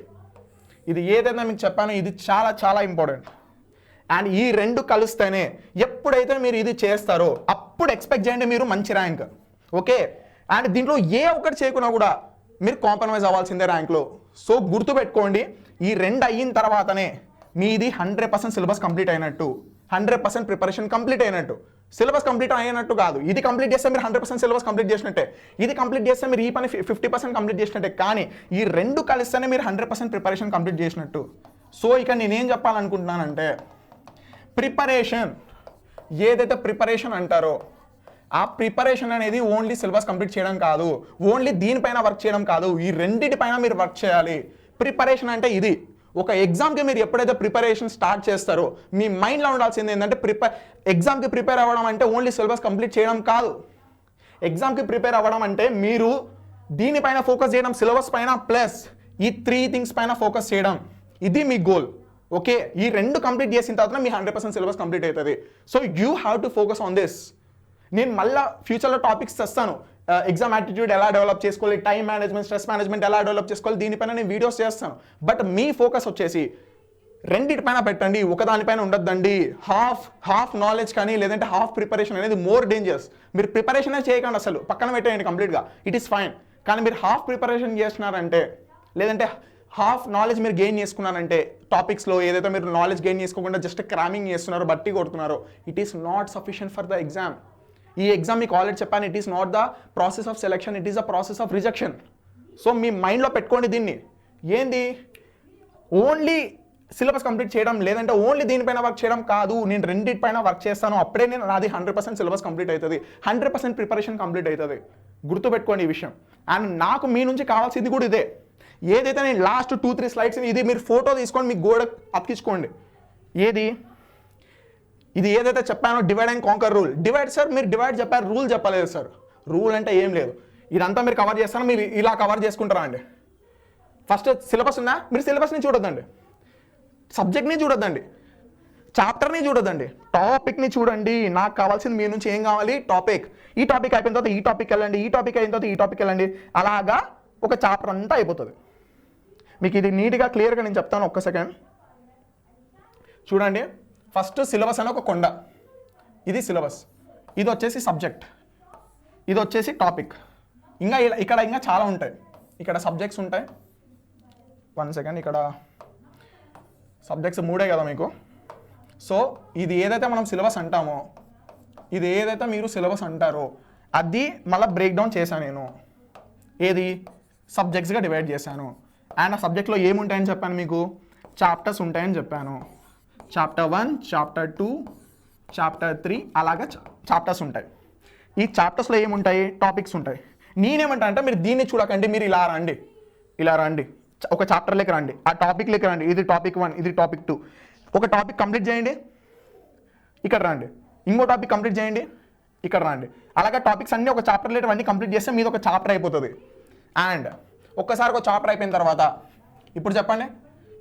ఇది ఏదైతే మీకు చెప్పానో ఇది చాలా చాలా ఇంపార్టెంట్. అండ్ ఈ రెండు కలిస్తేనే ఎప్పుడైతే మీరు ఇది చేస్తారో అప్పుడు ఎక్స్పెక్ట్ చేయండి మీరు మంచి ర్యాంక్. ఓకే, అండ్ దీంట్లో ఏ ఒక్కటి చేయకున్నా కూడా మీరు కాంప్రమైజ్ అవ్వాల్సిందే ర్యాంక్లో. సో గుర్తుపెట్టుకోండి, ఈ రెండు అయిన తర్వాతనే మీది 100% సిలబస్ కంప్లీట్ అయినట్టు, 100% ప్రిపరేషన్ కంప్లీట్ అయినట్టు. సిలబస్ కంప్లీట్ అయినట్టు కాదు, ఇది కంప్లీట్ చేస్తే మీరు 100% సిలబస్ కంప్లీట్ చేసినట్టే, ఇది కంప్లీట్ చేస్తే మీరు ఈ పని 50% కంప్లీట్ చేసినట్టే. కానీ ఈ రెండు కలిస్తేనే మీరు 100% ప్రిపరేషన్ కంప్లీట్ చేసినట్టు. సో ఇక నేనేం చెప్పాలనుకుంటున్నానంటే, ప్రిపరేషన్ ఏదైతే ప్రిపరేషన్ అంటారో ఆ ప్రిపరేషన్ అనేది ఓన్లీ సిలబస్ కంప్లీట్ చేయడం కాదు, ఓన్లీ దీనిపైన వర్క్ చేయడం కాదు, ఈ రెండింటిపైన మీరు వర్క్ చేయాలి. ప్రిపరేషన్ అంటే ఇది. ఒక ఎగ్జామ్కి మీరు ఎప్పుడైతే ప్రిపరేషన్ స్టార్ట్ చేస్తారో మీ మైండ్లో ఉండాల్సింది ఏంటంటే ఎగ్జామ్కి ప్రిపేర్ అవ్వడం అంటే ఓన్లీ సిలబస్ కంప్లీట్ చేయడం కాదు. ఎగ్జామ్కి ప్రిపేర్ అవ్వడం అంటే మీరు దీనిపైన ఫోకస్ చేయడం, సిలబస్ పైన ప్లస్ ఈ 3 థింగ్స్ పైన ఫోకస్ చేయడం, ఇది మీ గోల్. ఓకే, ఈ 2 కంప్లీట్ చేసిన తర్వాత మీ 100% సిలబస్ కంప్లీట్ అవుతుంది. So you have to focus on this. నేను మళ్ళీ ఫ్యూచర్లో టాపిక్స్ తెస్తాను, ఎగ్జామ్ యాటిట్యూడ్ ఎలా డెవలప్ చేసుకోవాలి, టైం మేనేజ్మెంట్, స్ట్రెస్ మేనేజ్మెంట్ ఎలా డెవలప్ చేసుకోవాలి, దీనిపైన నేను వీడియోస్ చేస్తాను. బట్ మీ ఫోకస్ వచ్చేసి రెండింటిపైన పెట్టండి, ఒకదానిపైన ఉండొద్దండి. హాఫ్ నాలెడ్జ్ కానీ లేదంటే హాఫ్ ప్రిపరేషన్ అనేది మోర్ డేంజరస్. మీరు ప్రిపరేషనే చేయకండి, అసలు పక్కన పెట్టేయండి కంప్లీట్గా, ఇట్ ఈస్ ఫైన్. కానీ మీరు హాఫ్ ప్రిపరేషన్ చేస్తున్నారంటే లేదంటే హాఫ్ నాలెడ్జ్ మీరు గెయిన్ చేసుకున్నారంటే టాపిక్స్లో ఏదైతే మీరు నాలెడ్జ్ గెయిన్ చేసుకోకుండా జస్ట్ క్రామింగ్ చేస్తున్నారో, బట్టి కొడుతున్నారో, it is not sufficient for the exam. ఈ ఎగ్జామ్ మీకు ఆల్రెడీ చెప్పాను, it is not the process of selection, it is the process of rejection. So మీ మైండ్లో పెట్టుకోండి దీన్ని. ఏంది ఓన్లీ సిలబస్ కంప్లీట్ చేయడం లేదంటే ఓన్లీ దీనిపైన వర్క్ చేయడం కాదు, నేను రెండింటిపైన వర్క్ చేస్తాను, అప్పుడే నేను నాది 100% సిలబస్ కంప్లీట్ అవుతుంది, 100% ప్రిపరేషన్ కంప్లీట్ అవుతుంది. గుర్తుపెట్టుకోండి ఈ విషయం. అండ్ నాకు మీ నుంచి కావాల్సింది కూడా ఇదే. ఏదైతే నేను లాస్ట్ 2-3 స్లైడ్స్ ఇది మీరు ఫోటో తీసుకొని మీ గోడ అతికించుకోండి. ఇది ఏదైతే చెప్పానో divide and conquer rule. Divide sir, మీరు డివైడ్ చెప్పారు, రూల్ చెప్పలేదు సార్. రూల్ అంటే ఏం లేదు, ఇదంతా మీరు కవర్ చేస్తాను, మీరు ఇలా కవర్ చేసుకుంటారా అండి. ఫస్ట్ సిలబస్ ఉందా, మీరు సిలబస్ని చూడొద్దండి, సబ్జెక్ట్ని చూడొద్దండి, చాప్టర్ని చూడొద్దండి, టాపిక్ని చూడండి. నాకు కావాల్సింది మీ నుంచి ఏం కావాలి, టాపిక్. ఈ టాపిక్ అయిపోయిన తర్వాత ఈ టాపిక్ వెళ్ళండి, ఈ టాపిక్ అయిన తర్వాత ఈ టాపిక్ వెళ్ళండి, అలాగా ఒక చాప్టర్ అంతా అయిపోతుంది. మీకు ఇది నీట్గా క్లియర్గా నేను చెప్తాను, ఒక్క సెకండ్ చూడండి. ఫస్ట్ సిలబస్ అని ఒక కొండ, ఇది సిలబస్, ఇది వచ్చేసి సబ్జెక్ట్, ఇది వచ్చేసి టాపిక్. ఇక్కడ ఇంకా చాలా ఉంటాయి. ఇక్కడ సబ్జెక్ట్స్ ఉంటాయి, 1 సెకండ్, ఇక్కడ సబ్జెక్ట్స్ 3 కదా మీకు. సో ఇది ఏదైతే మనం సిలబస్ అంటామో, ఇది ఏదైతే మీరు సిలబస్ అంటారో అది మళ్ళీ బ్రేక్ డౌన్ చేశాను నేను. ఏది సబ్జెక్ట్స్గా డివైడ్ చేశాను. అండ్ ఆ సబ్జెక్ట్లో ఏముంటాయని చెప్పాను మీకు, చాప్టర్స్ ఉంటాయని చెప్పాను. చాప్టర్ 1, చాప్టర్ 2, చాప్టర్ 3 అలాగా చాప్టర్స్ ఉంటాయి. ఈ చాప్టర్స్లో ఏముంటాయి, టాపిక్స్ ఉంటాయి. నేనేమంటా అంటే మీరు దీన్ని చూడకండి, మీరు ఇలా రండి, ఒక చాప్టర్లోకి రండి, ఆ టాపిక్లోకి రండి. ఇది టాపిక్ 1, ఇది టాపిక్ 2. ఒక టాపిక్ కంప్లీట్ చేయండి, ఇక్కడ రండి. ఇంకో టాపిక్ కంప్లీట్ చేయండి, ఇక్కడ రండి. అలాగే టాపిక్స్ అన్నీ ఒక చాప్టర్ లేటర్ అన్నీ కంప్లీట్ చేస్తే మీది ఒక చాప్టర్ అయిపోతుంది. అండ్ ఒక్కసారి ఒక చాప్టర్ అయిపోయిన తర్వాత ఇప్పుడు చెప్పండి,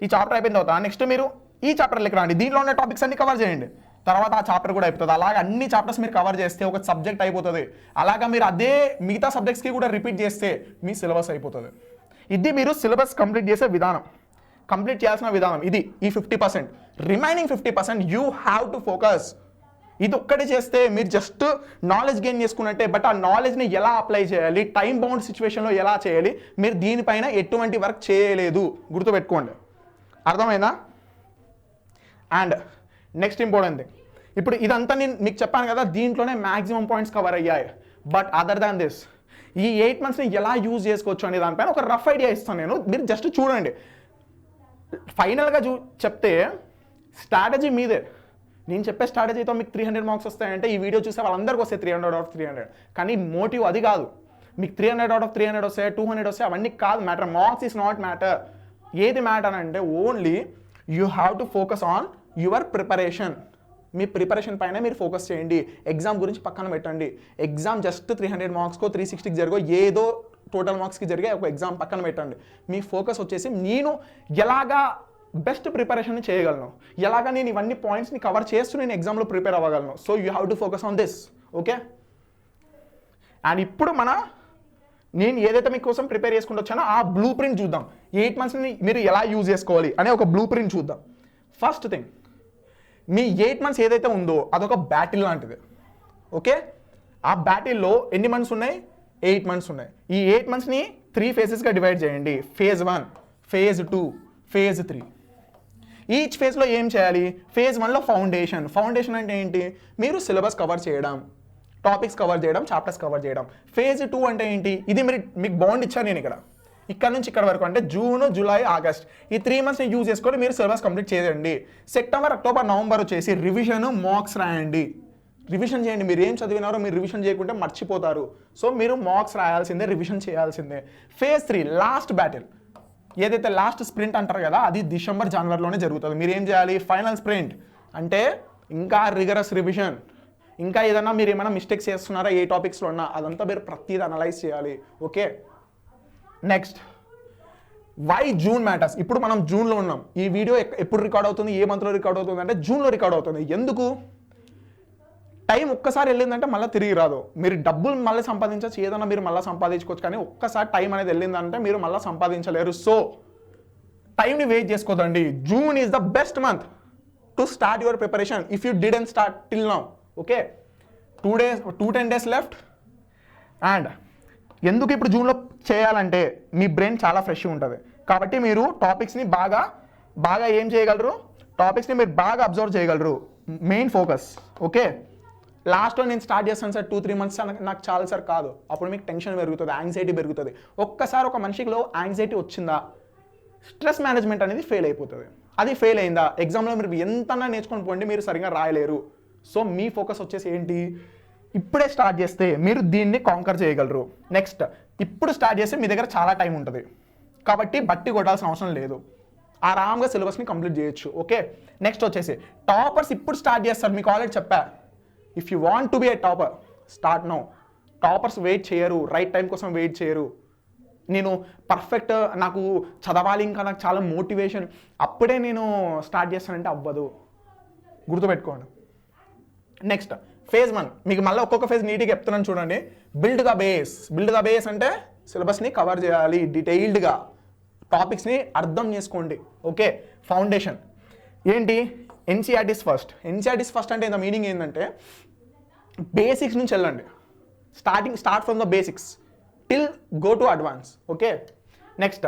ఈ చాప్టర్ అయిపోయిన తర్వాత నెక్స్ట్ మీరు ఈ చాప్టర్లోకి రండి, దీంట్లో ఉన్న టాపిక్స్ అన్ని కవర్ చేయండి, తర్వాత ఆ చాప్టర్ కూడా అయిపోతుంది. అలాగే అన్ని చాప్టర్స్ మీరు కవర్ చేస్తే ఒక సబ్జెక్ట్ అయిపోతుంది. అలాగా మీరు అదే మిగతా సబ్జెక్ట్స్కి కూడా రిపీట్ చేస్తే మీ సిలబస్ అయిపోతుంది. ఇది మీరు సిలబస్ కంప్లీట్ చేసే విధానం, కంప్లీట్ చేయాల్సిన విధానం ఇది. ఈ 50%, remaining 50% you have to focus. ఇది ఒక్కటి చేస్తే మీరు జస్ట్ నాలెడ్జ్ గెయిన్ చేసుకున్నట్టే. బట్ ఆ నాలెడ్జ్ని ఎలా అప్లై చేయాలి, టైం బౌండ్ సిచ్యువేషన్లో ఎలా చేయాలి, మీరు దీనిపైన ఎటువంటి వర్క్ చేయలేదు. గుర్తుపెట్టుకోండి, అర్థమైందా? అండ్ నెక్స్ట్ ఇంపార్టెంట్ థింగ్, ఇప్పుడు ఇదంతా నేను మీకు చెప్పాను కదా, దీంట్లోనే మ్యాక్సిమం పాయింట్స్ కవర్ అయ్యాయి. బట్ అదర్ దాన్ దిస్, ఈ 8 మంత్స్ని ఎలా యూజ్ చేసుకోవచ్చు అనే దానిపైన ఒక రఫ్ ఐడియా ఇస్తాను నేను, మీరు జస్ట్ చూడండి. ఫైనల్గా చెప్తే స్ట్రాటజీ మీదే. నేను చెప్పే స్ట్రాటజీతో మీకు 300 మార్క్స్ వస్తాయంటే ఈ వీడియో చూసే వాళ్ళందరికీ వస్తాయి 300 out of 300. కానీ మోటివ్ అది కాదు. మీకు 300 out of 300 వస్తాయి, 200 వస్తాయి, అవన్నీ కాదు matter. Marks is not matter. ఏది మ్యాటర్ అంటే only you have to focus on your preparation. Me preparation పైన మీరు ఫోకస్ చేయండి. ఎగ్జామ్ గురించి పక్కన పెట్టండి. ఎగ్జామ్ జస్ట్ 300 మార్క్స్కో 360కి జరిగో ఏదో టోటల్ మార్క్స్కి జరిగే ఒక ఎగ్జామ్ పక్కన పెట్టండి. మీ ఫోకస్ వచ్చేసి నేను ఎలాగా బెస్ట్ ప్రిపరేషన్ చేయగలను, ఎలాగా నేను ఇవన్నీ పాయింట్స్ని కవర్ చేస్తూ నేను ఎగ్జామ్లో ప్రిపేర్ అవ్వగలను. So you have to focus on this. Okay, and ఇప్పుడు నేను ఏదైతే మీకోసం ప్రిపేర్ చేసుకుంటూ వచ్చానో ఆ బ్లూ ప్రింట్ చూద్దాం. 8 మంత్స్ని మీరు ఎలా యూజ్ చేసుకోవాలి అనే ఒక బ్లూ ప్రింట్ చూద్దాం. ఫస్ట్ థింగ్, మీ 8 మంత్స్ ఏదైతే ఉందో అదొక బ్యాటిల్ లాంటిది. ఓకే, ఆ బ్యాటిల్లో ఎన్ని మంత్స్ ఉన్నాయి, 8 మంత్స్ ఉన్నాయి. ఈ 8 మంత్స్ని 3 ఫేజెస్గా డివైడ్ చేయండి. Phase 1, phase 2, phase 3. ఈచ్ ఫేజ్లో ఏం చేయాలి? ఫేజ్ 1లో ఫౌండేషన్ అంటే ఏంటి? మీరు సిలబస్ కవర్ చేయడం, టాపిక్స్ కవర్ చేయడం, చాప్టర్స్ కవర్ చేయడం. ఫేజ్ 2 అంటే ఏంటి? ఇది మీకు బాండ్ ఇచ్చాను నేను ఇక్కడ నుంచి ఇక్కడ వరకు, అంటే జూన్, జూలై, ఆగస్ట్, ఈ 3 మంత్స్ని యూజ్ చేసుకొని మీరు సిలబస్ కంప్లీట్ చేయండి. సెప్టెంబర్, అక్టోబర్, నవంబర్ వచ్చేసి రివిజన్, మార్క్స్ రాయండి. రివిజన్ చేయండి. మీరు ఏం చదివినారో మీరు రివిజన్ చేయకుంటే మర్చిపోతారు. సో మీరు మార్క్స్ రాయాల్సిందే, రివిజన్ చేయాల్సిందే. ఫేజ్ 3 లాస్ట్ బ్యాటిల్, ఏదైతే లాస్ట్ స్ప్రింట్ అంటారు కదా, అది డిసెంబర్ జనవరిలోనే జరుగుతుంది. మీరు ఏం చేయాలి? ఫైనల్ స్ప్రింట్ అంటే ఇంకా రిగరస్ రివిజన్, ఇంకా ఏదన్నా మీరు ఏమైనా మిస్టేక్స్ చేస్తున్నారా ఏ టాపిక్స్లో ఉన్నా అదంతా మీరు ప్రతిదీ అనలైజ్ చేయాలి. Okay, next why June matters. ఇప్పుడు మనం జూన్లో ఉన్నాం. ఈ వీడియో ఎప్పుడు రికార్డ్ అవుతుంది, ఏ మంత్లో రికార్డ్ అవుతుంది అంటే జూన్లో రికార్డ్ అవుతుంది. ఎందుకు? టైం ఒక్కసారి వెళ్ళిందంటే మళ్ళీ తిరిగి రాదు. మీరు డబ్బులు మళ్ళీ సంపాదించవచ్చు, ఏదైనా మీరు మళ్ళీ సంపాదించుకోవచ్చు, కానీ ఒక్కసారి టైం అనేది వెళ్ళిందంటే మీరు మళ్ళీ సంపాదించలేరు. సో టైంని వెయిట్ చేసుకోదండి. June is the best month to start your preparation if you didn't start till now. Okay, 10 days left. And ఎందుకు ఇప్పుడు జూన్లో చేయాలంటే మీ బ్రెయిన్ చాలా ఫ్రెష్గా ఉంటుంది కాబట్టి మీరు టాపిక్స్ని బాగా ఏం చేయగలరు, టాపిక్స్ని మీరు బాగా అబ్జర్వ్ చేయగలరు. Main focus. ఓకే, లాస్ట్లో నేను స్టార్ట్ చేస్తాను సార్ 2-3 months నాకు చాలా సార్ కాదు. అప్పుడు మీకు టెన్షన్ పెరుగుతుంది, యాంగ్జైటీ పెరుగుతుంది. ఒక్కసారి ఒక మనిషిలో యాంగ్జైటీ వచ్చిందా, స్ట్రెస్ మేనేజ్మెంట్ అనేది ఫెయిల్ అయిపోతుంది. అది ఫెయిల్ అయిందా, ఎగ్జామ్లో మీరు ఎంతన్నా నేర్చుకొని పోండి మీరు సరిగ్గా రాయలేరు. సో మీ ఫోకస్ వచ్చేసి ఏంటి, ఇప్పుడే స్టార్ట్ చేస్తే మీరు దీన్ని కాంకర్ చేయగలరు. నెక్స్ట్, ఇప్పుడు స్టార్ట్ చేస్తే మీ దగ్గర చాలా టైం ఉంటుంది కాబట్టి బట్టి కొట్టాల్సిన అవసరం లేదు, ఆరామ్గా సిలబస్ని కంప్లీట్ చేయొచ్చు. ఓకే, నెక్స్ట్ వచ్చేసి టాపర్స్ ఇప్పుడు స్టార్ట్ చేస్తారు. మీకు ఆల్రెడీ చెప్పా, if you want to be a topper start now. Toppers wait చేయరు, రైట్ టైం కోసం వెయిట్ చేయరు. నేను పర్ఫెక్ట్, నాకు చదవాలి, ఇంకా నాకు చాలా మోటివేషన్, అప్పుడే నేను స్టార్ట్ చేస్తానంటే అవ్వదు, గుర్తుపెట్టుకోండి. నెక్స్ట్ ఫేజ్ 1, మీకు మళ్ళీ ఒక్కొక్క ఫేజ్ నీట్గా చెప్తున్నాను చూడండి. Build the base. Build the base అంటే సిలబస్ని కవర్ చేయాలి డీటెయిల్డ్గా, టాపిక్స్ని అర్థం చేసుకోండి. ఓకే, ఫౌండేషన్ ఏంటి, ఎన్సీఆర్టీస్ ఫస్ట్. ఎన్సీఆర్టీస్ ఫస్ట్ అంటే ఇంత మీనింగ్ ఏంటంటే బేసిక్స్ నుంచి వెళ్ళండి. Start from the basics till go to advance. Okay, next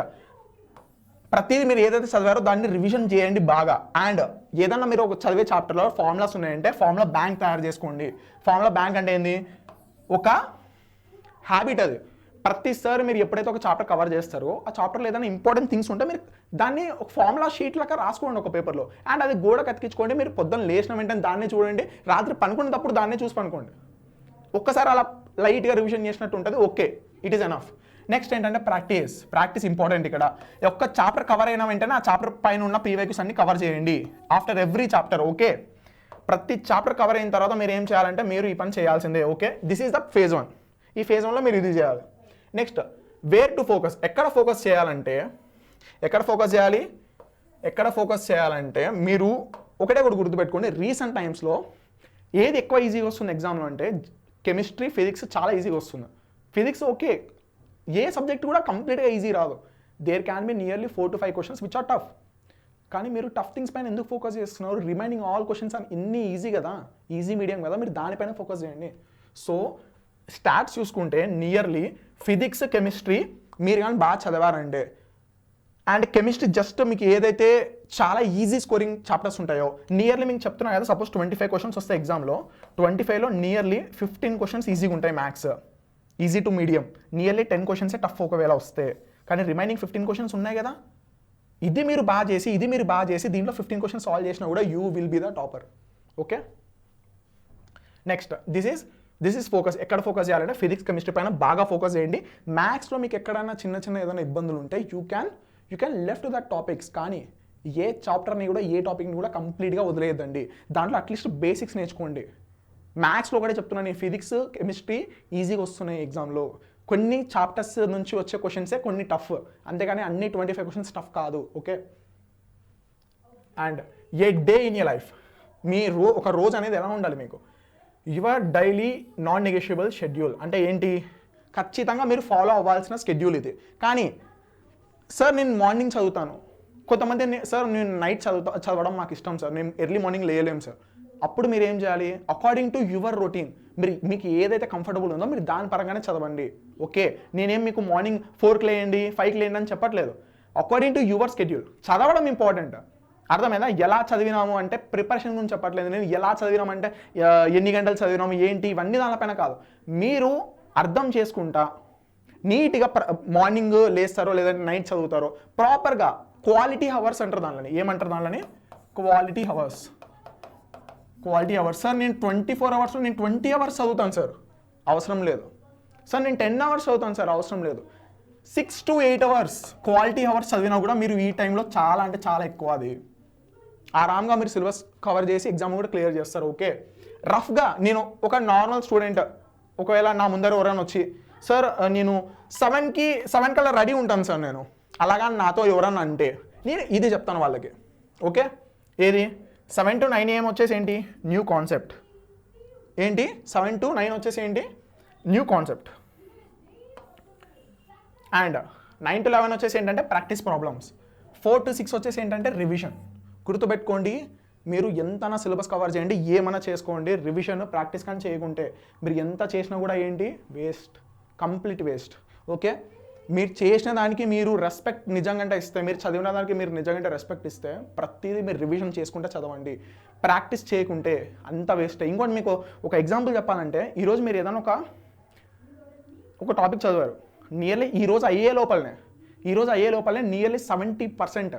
ప్రతిదీ మీరు ఏదైతే చదివారో దాన్ని రివిజన్ చేయండి బాగా. అండ్ ఏదన్నా మీరు ఒక చదివే చాప్టర్లో ఫార్ములాస్ ఉన్నాయంటే ఫార్ములా బ్యాంక్ తయారు చేసుకోండి. ఫార్ములా బ్యాంక్ అంటే ఏంది, ఒక హ్యాబిట్. అది ప్రతిసారి మీరు ఎప్పుడైతే ఒక చాప్టర్ కవర్ చేస్తారో ఆ చాప్టర్లో ఏదైనా ఇంపార్టెంట్ థింగ్స్ ఉంటే మీరు దాన్ని ఒక ఫార్ములా షీట్ లాగా రాసుకోండి ఒక పేపర్లో. అండ్ అది గోడకు అతికించుకోండి. మీరు పొద్దున్న లేచిన వెంటనే దాన్నే చూడండి, రాత్రి పనుకునేటప్పుడు దాన్నే చూసి పనుకోండి. ఒక్కసారి అలా లైట్గా రివిజన్ చేసినట్టు ఉంటుంది. Okay, it is enough. Next ఏంటంటే ప్రాక్టీస్ ఇంపార్టెంట్. ఇక్కడ ఒక్క చాప్టర్ కవర్ అయిన వెంటనే ఆ చాప్టర్ పైన ఉన్న ప్రీవియస్ అన్ని కవర్ చేయండి ఆఫ్టర్ ఎవ్రీ చాప్టర్. ఓకే, ప్రతి చాప్టర్ కవర్ అయిన తర్వాత మీరు ఏం చేయాలంటే మీరు ఈ పని చేయాల్సిందే. Okay, this is the phase 1. ఈ ఫేజ్ 1లో మీరు ఇది చేయాలి. Next where to focus. ఎక్కడ ఫోకస్ చేయాలంటే మీరు ఒకటే కూడా గుర్తుపెట్టుకోండి. రీసెంట్ టైమ్స్లో ఏది ఎక్కువ ఈజీగా వస్తుంది ఎగ్జామ్లో అంటే కెమిస్ట్రీ, ఫిజిక్స్ చాలా ఈజీగా వస్తుంది. ఫిజిక్స్ ఓకే, ఏ సబ్జెక్ట్ కూడా కంప్లీట్గా ఈజీ రాదు. There can be nearly 4 to 5 questions which are tough. కానీ మీరు టఫ్ థింగ్స్ పైన ఎందుకు ఫోకస్ చేస్తున్నారు? రిమైనింగ్ ఆల్ క్వశ్చన్స్ అని ఇన్ని ఈజీ కదా, ఈజీ మీడియం కదా, మీరు దానిపైన ఫోకస్ చేయండి. సో స్టాట్స్ చూసుకుంటే నియర్లీ ఫిజిక్స్, కెమిస్ట్రీ మీరు కానీ బాగా చదివారంటే, అండ్ కెమిస్ట్రీ జస్ట్ మీకు ఏదైతే చాలా ఈజీ స్కోరింగ్ చాప్టర్స్ ఉంటాయో నియర్లీ మీకు చెప్తున్నా కదా, సపోజ్ 25 questions వస్తాయి ఎగ్జామ్లో, 25లో నియర్లీ 15 questions ఈజీగా ఉంటాయి. Maths easy to medium, nearly 10 questions tough ఒకవేళ వస్తే, కానీ రిమైనింగ్ 15 questions ఉన్నాయి కదా, ఇది మీరు బాగా చేసి దీంట్లో 15 questions సాల్వ్ చేసినా కూడా you will be the topper. Okay, next this is focus. ఎక్కడ ఫోకస్ చేయాలంటే ఫిజిక్స్, కెమిస్ట్రీ పైన బాగా ఫోకస్ చేయండి. మ్యాథ్స్లో మీకు ఎక్కడైనా చిన్న ఏదైనా ఇబ్బందులు ఉంటే you can left that topics, కానీ ఏ చాప్టర్ని కూడా ఏ టాపిక్ని కూడా కంప్లీట్గా వదిలేయద్దండి. దాంట్లో అట్లీస్ట్ బేసిక్స్ నేర్చుకోండి. మ్యాథ్స్లో కూడా చెప్తున్నాను, నేను ఫిజిక్స్, కెమిస్ట్రీ ఈజీగా వస్తున్నాయి ఎగ్జామ్లో. కొన్ని చాప్టర్స్ నుంచి వచ్చే క్వశ్చన్సే కొన్ని టఫ్, అంతేగాని అన్ని 25 questions టఫ్ కాదు. Okay, and a day in your life, మీ ఒక రోజు అనేది ఎలా ఉండాలి మీకు, your daily non negotiable schedule అంటే ఏంటి, ఖచ్చితంగా మీరు ఫాలో అవ్వాల్సిన షెడ్యూల్ ఇది. కానీ సార్ నేను మార్నింగ్ చదువుతాను, కొంతమంది సార్ నేను నైట్ చదవడం మాకు ఇష్టం సార్, నేను ఎర్లీ మార్నింగ్ లేయలేము సార్. అప్పుడు మీరు ఏం చేయాలి, అకార్డింగ్ టు యువర్ రొటీన్, మీకు ఏదైతే కంఫర్టబుల్ ఉందో మీరు దాని పరంగానే చదవండి. ఓకే, నేనేం మీకు మార్నింగ్ 4కి లేయండి 5కి లేయండి అని చెప్పట్లేదు. అకార్డింగ్ టు యువర్ షెడ్యూల్ చదవడం ఇంపార్టెంట్. అర్థమైందా? ఎలా చదివినాము అంటే ప్రిపరేషన్ గురించి చెప్పట్లేదు నేను, ఎలా చదివినామంటే ఎన్ని గంటలు చదివినాము ఏంటి ఇవన్నీ దానిపైన కాదు. మీరు అర్థం చేసుకుంటా నీట్గా మార్నింగ్ లేస్తారో లేదంటే నైట్ చదువుతారో ప్రాపర్గా క్వాలిటీ హవర్స్ అంటారు దానిని. ఏమంటారు దానిని? Quality hours. Quality hours. Sir నేను 24 అవర్స్లో నేను 20 అవర్స్ చదువుతాను సార్, అవసరం లేదు. సార్ నేను 10 అవర్స్ చదువుతాను సార్, అవసరం లేదు. 6 to 8 అవర్స్ క్వాలిటీ అవర్స్ చదివినా కూడా మీరు ఈ టైంలో చాలా అంటే చాలా ఎక్కువ. అది ఆరామ్గా మీరు సిలబస్ కవర్ చేసి ఎగ్జామ్ కూడా క్లియర్ చేస్తారు. ఓకే, రఫ్గా నేను ఒక నార్మల్ స్టూడెంట్, ఒకవేళ నా ముందర ఎవరైనా వచ్చి సార్ నేను 7 కల్లా రెడీ ఉంటాను సార్ నేను, అలాగా నాతో ఎవరన్నా అంటే నేను ఇది చెప్తాను వాళ్ళకి. ఓకే, ఏది 7 to 9 AM వచ్చేసి ఏంటి, న్యూ కాన్సెప్ట్. ఏంటి 7 to 9 వచ్చేసి ఏంటి, న్యూ కాన్సెప్ట్. అండ్ 9 to 11 వచ్చేసి ఏంటంటే ప్రాక్టీస్ ప్రాబ్లమ్స్. 4 to 6 వచ్చేసి ఏంటంటే రివిజన్. గుర్తుపెట్టుకోండి, మీరు ఎంతనా సిలబస్ కవర్ చేయండి, ఏమైనా చేసుకోండి, రివిజన్ ప్రాక్టీస్ కానీ చేయకుంటే మీరు ఎంత చేసినా కూడా ఏంటి, వేస్ట్, కంప్లీట్ వేస్ట్. ఓకే, మీరు చేసిన దానికి మీరు రెస్పెక్ట్ నిజంగా ఇస్తే, మీరు చదివిన దానికి మీరు నిజంగా రెస్పెక్ట్ ఇస్తే ప్రతిదీ మీరు రివిజన్ చేసుకుంటే చదవండి. ప్రాక్టీస్ చేయకుంటే అంత వేస్ట్. ఇంకోటి మీకు ఒక ఎగ్జాంపుల్ చెప్పాలంటే, ఈరోజు మీరు ఏదైనా ఒక టాపిక్ చదివారు, నియర్లీ ఈరోజు అయ్యే లోపలనే నియర్లీ 70%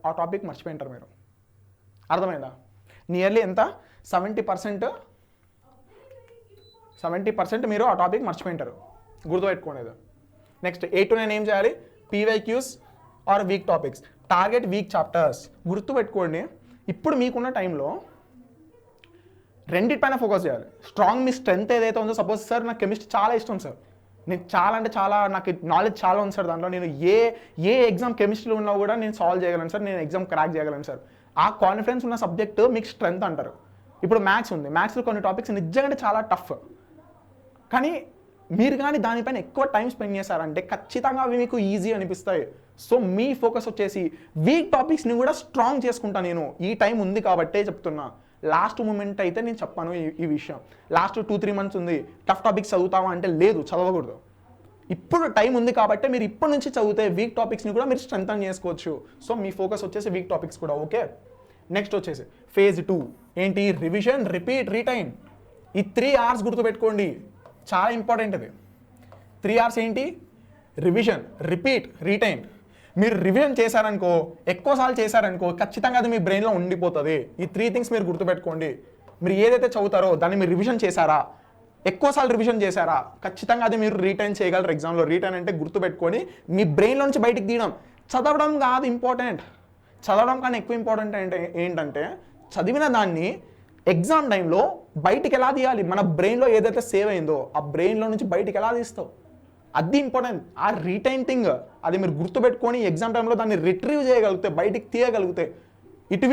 ఆ టాపిక్ మర్చిపోయింటారు మీరు. అర్థమైందా? నియర్లీ ఎంత, 70% మీరు ఆ టాపిక్ మర్చిపోయింటారు. గుర్తుపెట్టుకోండి. నెక్స్ట్ 8 to 9 ఏం చేయాలి, PYQs are weak topics, target weak chapters. గుర్తుపెట్టుకోండి, ఇప్పుడు మీకున్న టైంలో రెండిటిపైన ఫోకస్ చేయాలి. స్ట్రాంగ్ మీ స్ట్రెంత్ ఏదైతే ఉందో, సపోజ్ సార్ నాకు కెమిస్ట్రీ చాలా ఇష్టం సార్, నేను చాలా అంటే చాలా నాకు నాలెడ్జ్ చాలా ఉంది సార్ దాంట్లో, నేను ఏ ఎగ్జామ్ కెమిస్ట్రీలో ఉన్నా కూడా నేను సాల్వ్ చేయగలను సార్, నేను ఎగ్జామ్ క్రాక్ చేయగలను సార్. ఆ కాన్ఫిడెన్స్ ఉన్న సబ్జెక్ట్ మీకు స్ట్రెంత్ అంటారు. ఇప్పుడు మ్యాథ్స్ ఉంది, మ్యాథ్స్లో కొన్ని టాపిక్స్ నిజంగా చాలా టఫ్, కానీ మీరు కానీ దానిపైన ఎక్కువ టైం స్పెండ్ చేశారంటే ఖచ్చితంగా అవి మీకు ఈజీ అనిపిస్తాయి. సో మీ ఫోకస్ వచ్చేసి వీక్ టాపిక్స్ని కూడా స్ట్రాంగ్ చేసుకుంటా. నేను ఈ టైం ఉంది కాబట్టే చెప్తున్నా. లాస్ట్ మూమెంట్ అయితే నేను చెప్పాను ఈ విషయం. లాస్ట్ 2-3 months ఉంది, టఫ్ టాపిక్స్ చదువుతావా అంటే లేదు, చదవకూడదు. ఇప్పుడు టైం ఉంది కాబట్టి మీరు ఇప్పటి నుంచి చదివితే వీక్ టాపిక్స్ని కూడా మీరు స్ట్రెంథన్ చేసుకోవచ్చు. సో మీ ఫోకస్ వచ్చేసి వీక్ టాపిక్స్ కూడా. ఓకే, నెక్స్ట్ వచ్చేసి phase 2 ఏంటి, రివిజన్, రిపీట్, రీటైన్. ఈ 3 hours గుర్తుపెట్టుకోండి, చాలా ఇంపార్టెంట్. అది 3 hours ఏంటి, రివిజన్, రిపీట్, రీటైన్. మీరు రివిజన్ చేశారనుకో, ఎక్కువసార్లు చేశారనుకో, ఖచ్చితంగా అది మీ బ్రెయిన్లో ఉండిపోతుంది. ఈ 3 things మీరు గుర్తుపెట్టుకోండి. మీరు ఏదైతే చదువుతారో దాన్ని మీరు రివిజన్ చేశారా, ఎక్కువసార్లు రివిజన్ చేశారా, ఖచ్చితంగా అది మీరు రీటైన్ చేయగలరు ఎగ్జామ్లో. రీటైన్ అంటే గుర్తుపెట్టుకొని మీ బ్రెయిన్లో నుంచి బయటికి తీయడం. చదవడం కాదు ఇంపార్టెంట్, చదవడం కానీ ఎక్కువ ఇంపార్టెంట్ అంటే ఏంటంటే చదివిన దాన్ని ఎగ్జామ్ టైంలో బయటికి ఎలా తీయాలి, మన బ్రెయిన్లో ఏదైతే సేవ్ అయిందో ఆ బ్రెయిన్లో నుంచి బయటికి ఎలా తీస్తావు, అది ఇంపార్టెంట్. ఆ రీటైన్ థింగ్ అది మీరు గుర్తుపెట్టుకొని ఎగ్జామ్ టైంలో దాన్ని రిట్రీవ్ చేయగలిగితే, బయటికి తీయగలిగితే it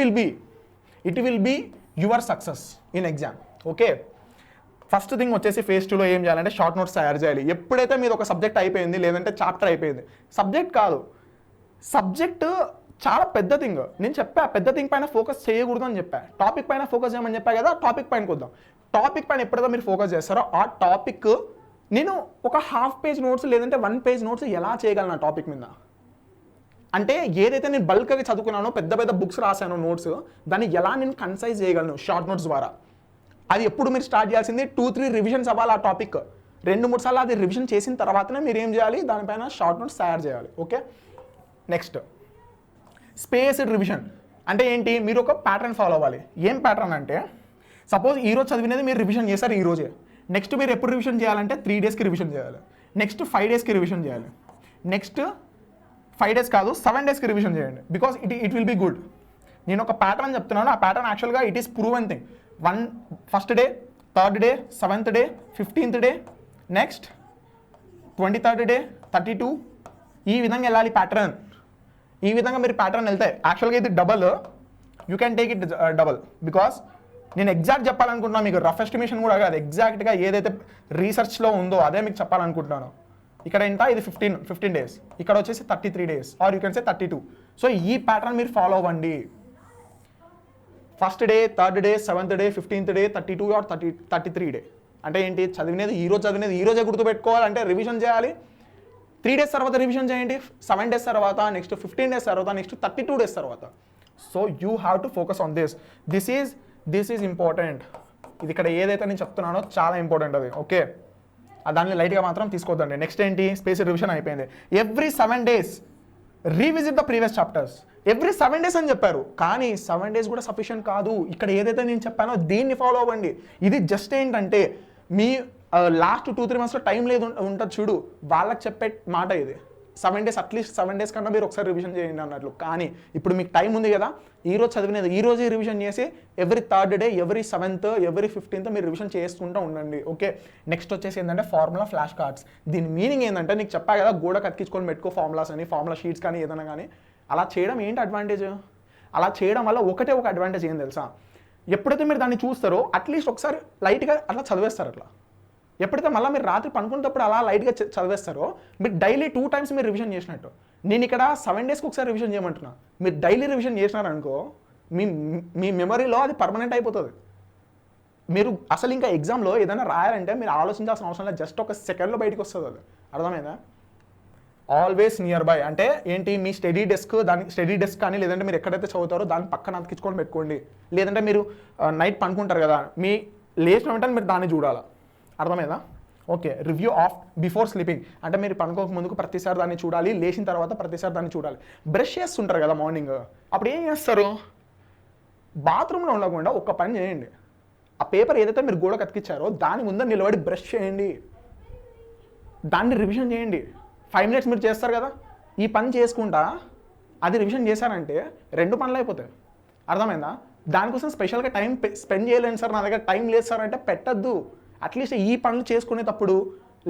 will be your success in exam. Okay, first thing వచ్చేసి phase 2లో ఏం చేయాలంటే షార్ట్ నోట్స్ తయారు చేయాలి. ఎప్పుడైతే మీరు ఒక సబ్జెక్ట్ అయిపోయింది, లేదంటే చాప్టర్ అయిపోయింది, సబ్జెక్ట్ కాదు, సబ్జెక్ట్ చాలా పెద్ద థింగ్. నేను చెప్పా పెద్ద థింగ్ పైన ఫోకస్ చేయకూడదు అని చెప్పా, టాపిక్ పైన ఫోకస్ చేయమని చెప్పా కదా. టాపిక్ పైనకి వద్దాం. టాపిక్ పైన ఎప్పుడైతే మీరు ఫోకస్ చేస్తారో ఆ టాపిక్ నేను ఒక హాఫ్ పేజ్ నోట్స్ లేదంటే 1 page నోట్స్ ఎలా చేయగలను ఆ టాపిక్ మీద అంటే, ఏదైతే నేను బల్క్గా చదువుకున్నానో, పెద్ద పెద్ద బుక్స్ రాశానో నోట్స్, దాన్ని ఎలా నేను కన్సైజ్ చేయగలను షార్ట్ నోట్స్ ద్వారా. అది ఎప్పుడు మీరు స్టార్ట్ చేయాల్సింది, 2-3 రివిజన్స్ అవ్వాలి ఆ టాపిక్. 2-3 సార్లు అది రివిజన్ చేసిన తర్వాతనే మీరు ఏం చేయాలి, దానిపైన షార్ట్ నోట్స్ తయారు చేయాలి. ఓకే, నెక్స్ట్ స్పేస్డ్ రివిజన్ అంటే ఏంటి, మీరు ఒక ప్యాటర్న్ ఫాలో అవ్వాలి. ఏం ప్యాటర్న్ అంటే, సపోజ్ ఈరోజు చదివినది మీరు రివిజన్ చేశారు ఈరోజే, నెక్స్ట్ మీరు ఎప్పుడు రివిజన్ చేయాలంటే 3 daysకి రివిజన్ చేయాలి, నెక్స్ట్ 5 daysకి రివిజన్ చేయాలి, నెక్స్ట్ 5 days కాదు 7 daysకి రివిజన్ చేయండి. Because it will be good. నేను ఒక ప్యాటర్న్ చెప్తున్నాను, ఆ ప్యాటర్న్ యాక్చువల్గా it is proven thing. First day, 3rd day, 7th day, 15th day, next 23rd day, 32, ఈ విధంగా వెళ్ళాలి ప్యాటర్న్. ఈ విధంగా మీరు ప్యాటర్న్ వెళ్తే యాక్చువల్గా ఇది double, you can take it double. Because నేను ఎగ్జాక్ట్ చెప్పాలనుకుంటున్నాను మీకు, రఫ్ ఎస్టిమేషన్ కూడా కాదు, ఎగ్జాక్ట్గా ఏదైతే రీసెర్చ్లో ఉందో అదే మీకు చెప్పాలనుకుంటున్నాను. ఇక్కడ ఎంత, ఇది 15 days, ఇక్కడ వచ్చేసి 33 days, or you can say 32. So ఈ ప్యాటర్న్ మీరు ఫాలో అవ్వండి. First day, 3rd day, 7th day, 15th day, 32 or 33 day. అంటే ఏంటి, చదివినది ఈరోజే గుర్తుపెట్టుకోవాలంటే రివిజన్ చేయాలి. 3 days తర్వాత రివిజన్ చేయండి, 7 days తర్వాత, నెక్స్ట్ 15 days తర్వాత, నెక్స్ట్ 32 days తర్వాత. So you have to focus on this is important. ఇది ఇక్కడ ఏదైతే నేను చెప్తున్నానో చాలా ఇంపార్టెంట్ అది. ఓకే, దాన్ని లైట్గా మాత్రం తీసుకోవద్దండి. నెక్స్ట్ ఏంటి, స్పేస్ రివిజన్ అయిపోయింది. Every 7 days revisit the previous chapters. Every 7 days అని చెప్పారు, కానీ 7 days కూడా సఫిషియెంట్ కాదు. ఇక్కడ ఏదైతే నేను చెప్పానో దీన్ని ఫాలో అవ్వండి. ఇది జస్ట్ ఏంటంటే మీ లాస్ట్ 2-3 monthsలో టైం లేదు ఉంటుంది చూడు, వాళ్ళకి చెప్పే మాట ఇది. 7 days, అట్లీస్ట్ 7 days కన్నా మీరు ఒకసారి రివిజన్ చేయండి అన్నట్లు. కానీ ఇప్పుడు మీకు టైం ఉంది కదా, ఈ రోజు చదివినది ఈ రోజే రివిజన్ చేసి every 3rd day, every 7th, every 15th మీరు రివిజన్ చేసుకుంటూ ఉండండి. ఓకే, నెక్స్ట్ వచ్చేసి ఏంటంటే ఫార్ములా ఫ్లాష్ కార్డ్స్. దీని మీనింగ్ ఏంటంటే నీకు చెప్పా కదా, గోడకు అతికించుకొని పెట్టుకో ఫార్ములాస్ అని, ఫార్ములా షీట్స్ కానీ ఏదైనా కానీ. అలా చేయడం ఏంటి అడ్వాంటేజ్? అలా చేయడం వల్ల ఒకటే ఒక అడ్వాంటేజ్ ఏం తెలుసా, ఎప్పుడైతే మీరు దాన్ని చూస్తారో అట్లీస్ట్ ఒకసారి లైట్గా అట్లా చదివేస్తారు. అట్లా ఎప్పుడైతే మళ్ళీ మీరు రాత్రి పనుకునేటప్పుడు అలా లైట్గా చదివేస్తారో మీరు డైలీ 2 times మీరు రివిజన్ చేసినట్టు. నేను ఇక్కడ 7 daysకి ఒకసారి రివిజన్ చేయమంటున్నా. మీరు డైలీ రివిజన్ చేసినారనుకో మీ మెమరీలో అది పర్మనెంట్ అయిపోతుంది. మీరు అసలు ఇంకా ఎగ్జామ్లో ఏదైనా రాయాలంటే మీరు ఆలోచించాల్సిన అవసరం లేదు, జస్ట్ ఒక సెకండ్లో బయటకు వస్తుంది. అది అర్థమైందా? ఆల్వేస్ నియర్ బై అంటే ఏంటి, మీ స్టడీ డెస్క్ కానీ లేదంటే మీరు ఎక్కడైతే చదువుతారో దాన్ని పక్కన అతికించుకొని పెట్టుకోండి. లేదంటే మీరు నైట్ పనుకుంటారు కదా, మీ లేచిన వెంటనే మీరు దాన్ని చూడాలి. అర్థమైందా? Okay, review of before sleeping అంటే మీరు పనుకోక ముందుకు ప్రతిసారి దాన్ని చూడాలి, లేచిన తర్వాత ప్రతిసారి దాన్ని చూడాలి. బ్రష్ చేస్తుంటారు కదా మార్నింగ్, అప్పుడు ఏం చేస్తారు, బాత్రూంలో ఉండకుండా ఒక్క పని చేయండి. ఆ పేపర్ ఏదైతే మీరు గోడకు అతికిచ్చారో దాని ముందర నిలబడి బ్రష్ చేయండి, దాన్ని రివిజన్ చేయండి. 5 minutes మీరు చేస్తారు కదా, ఈ పని చేసుకుంటా అది రివిజన్ చేశారంటే 2 పనులు అయిపోతాయి. అర్థమైందా? దానికోసం స్పెషల్గా టైం స్పెండ్ చేయలేను సార్, నా దగ్గర టైం లేదు సార్ అంటే పెట్టద్దు. అట్లీస్ట్ ఈ పనులు చేసుకునేటప్పుడు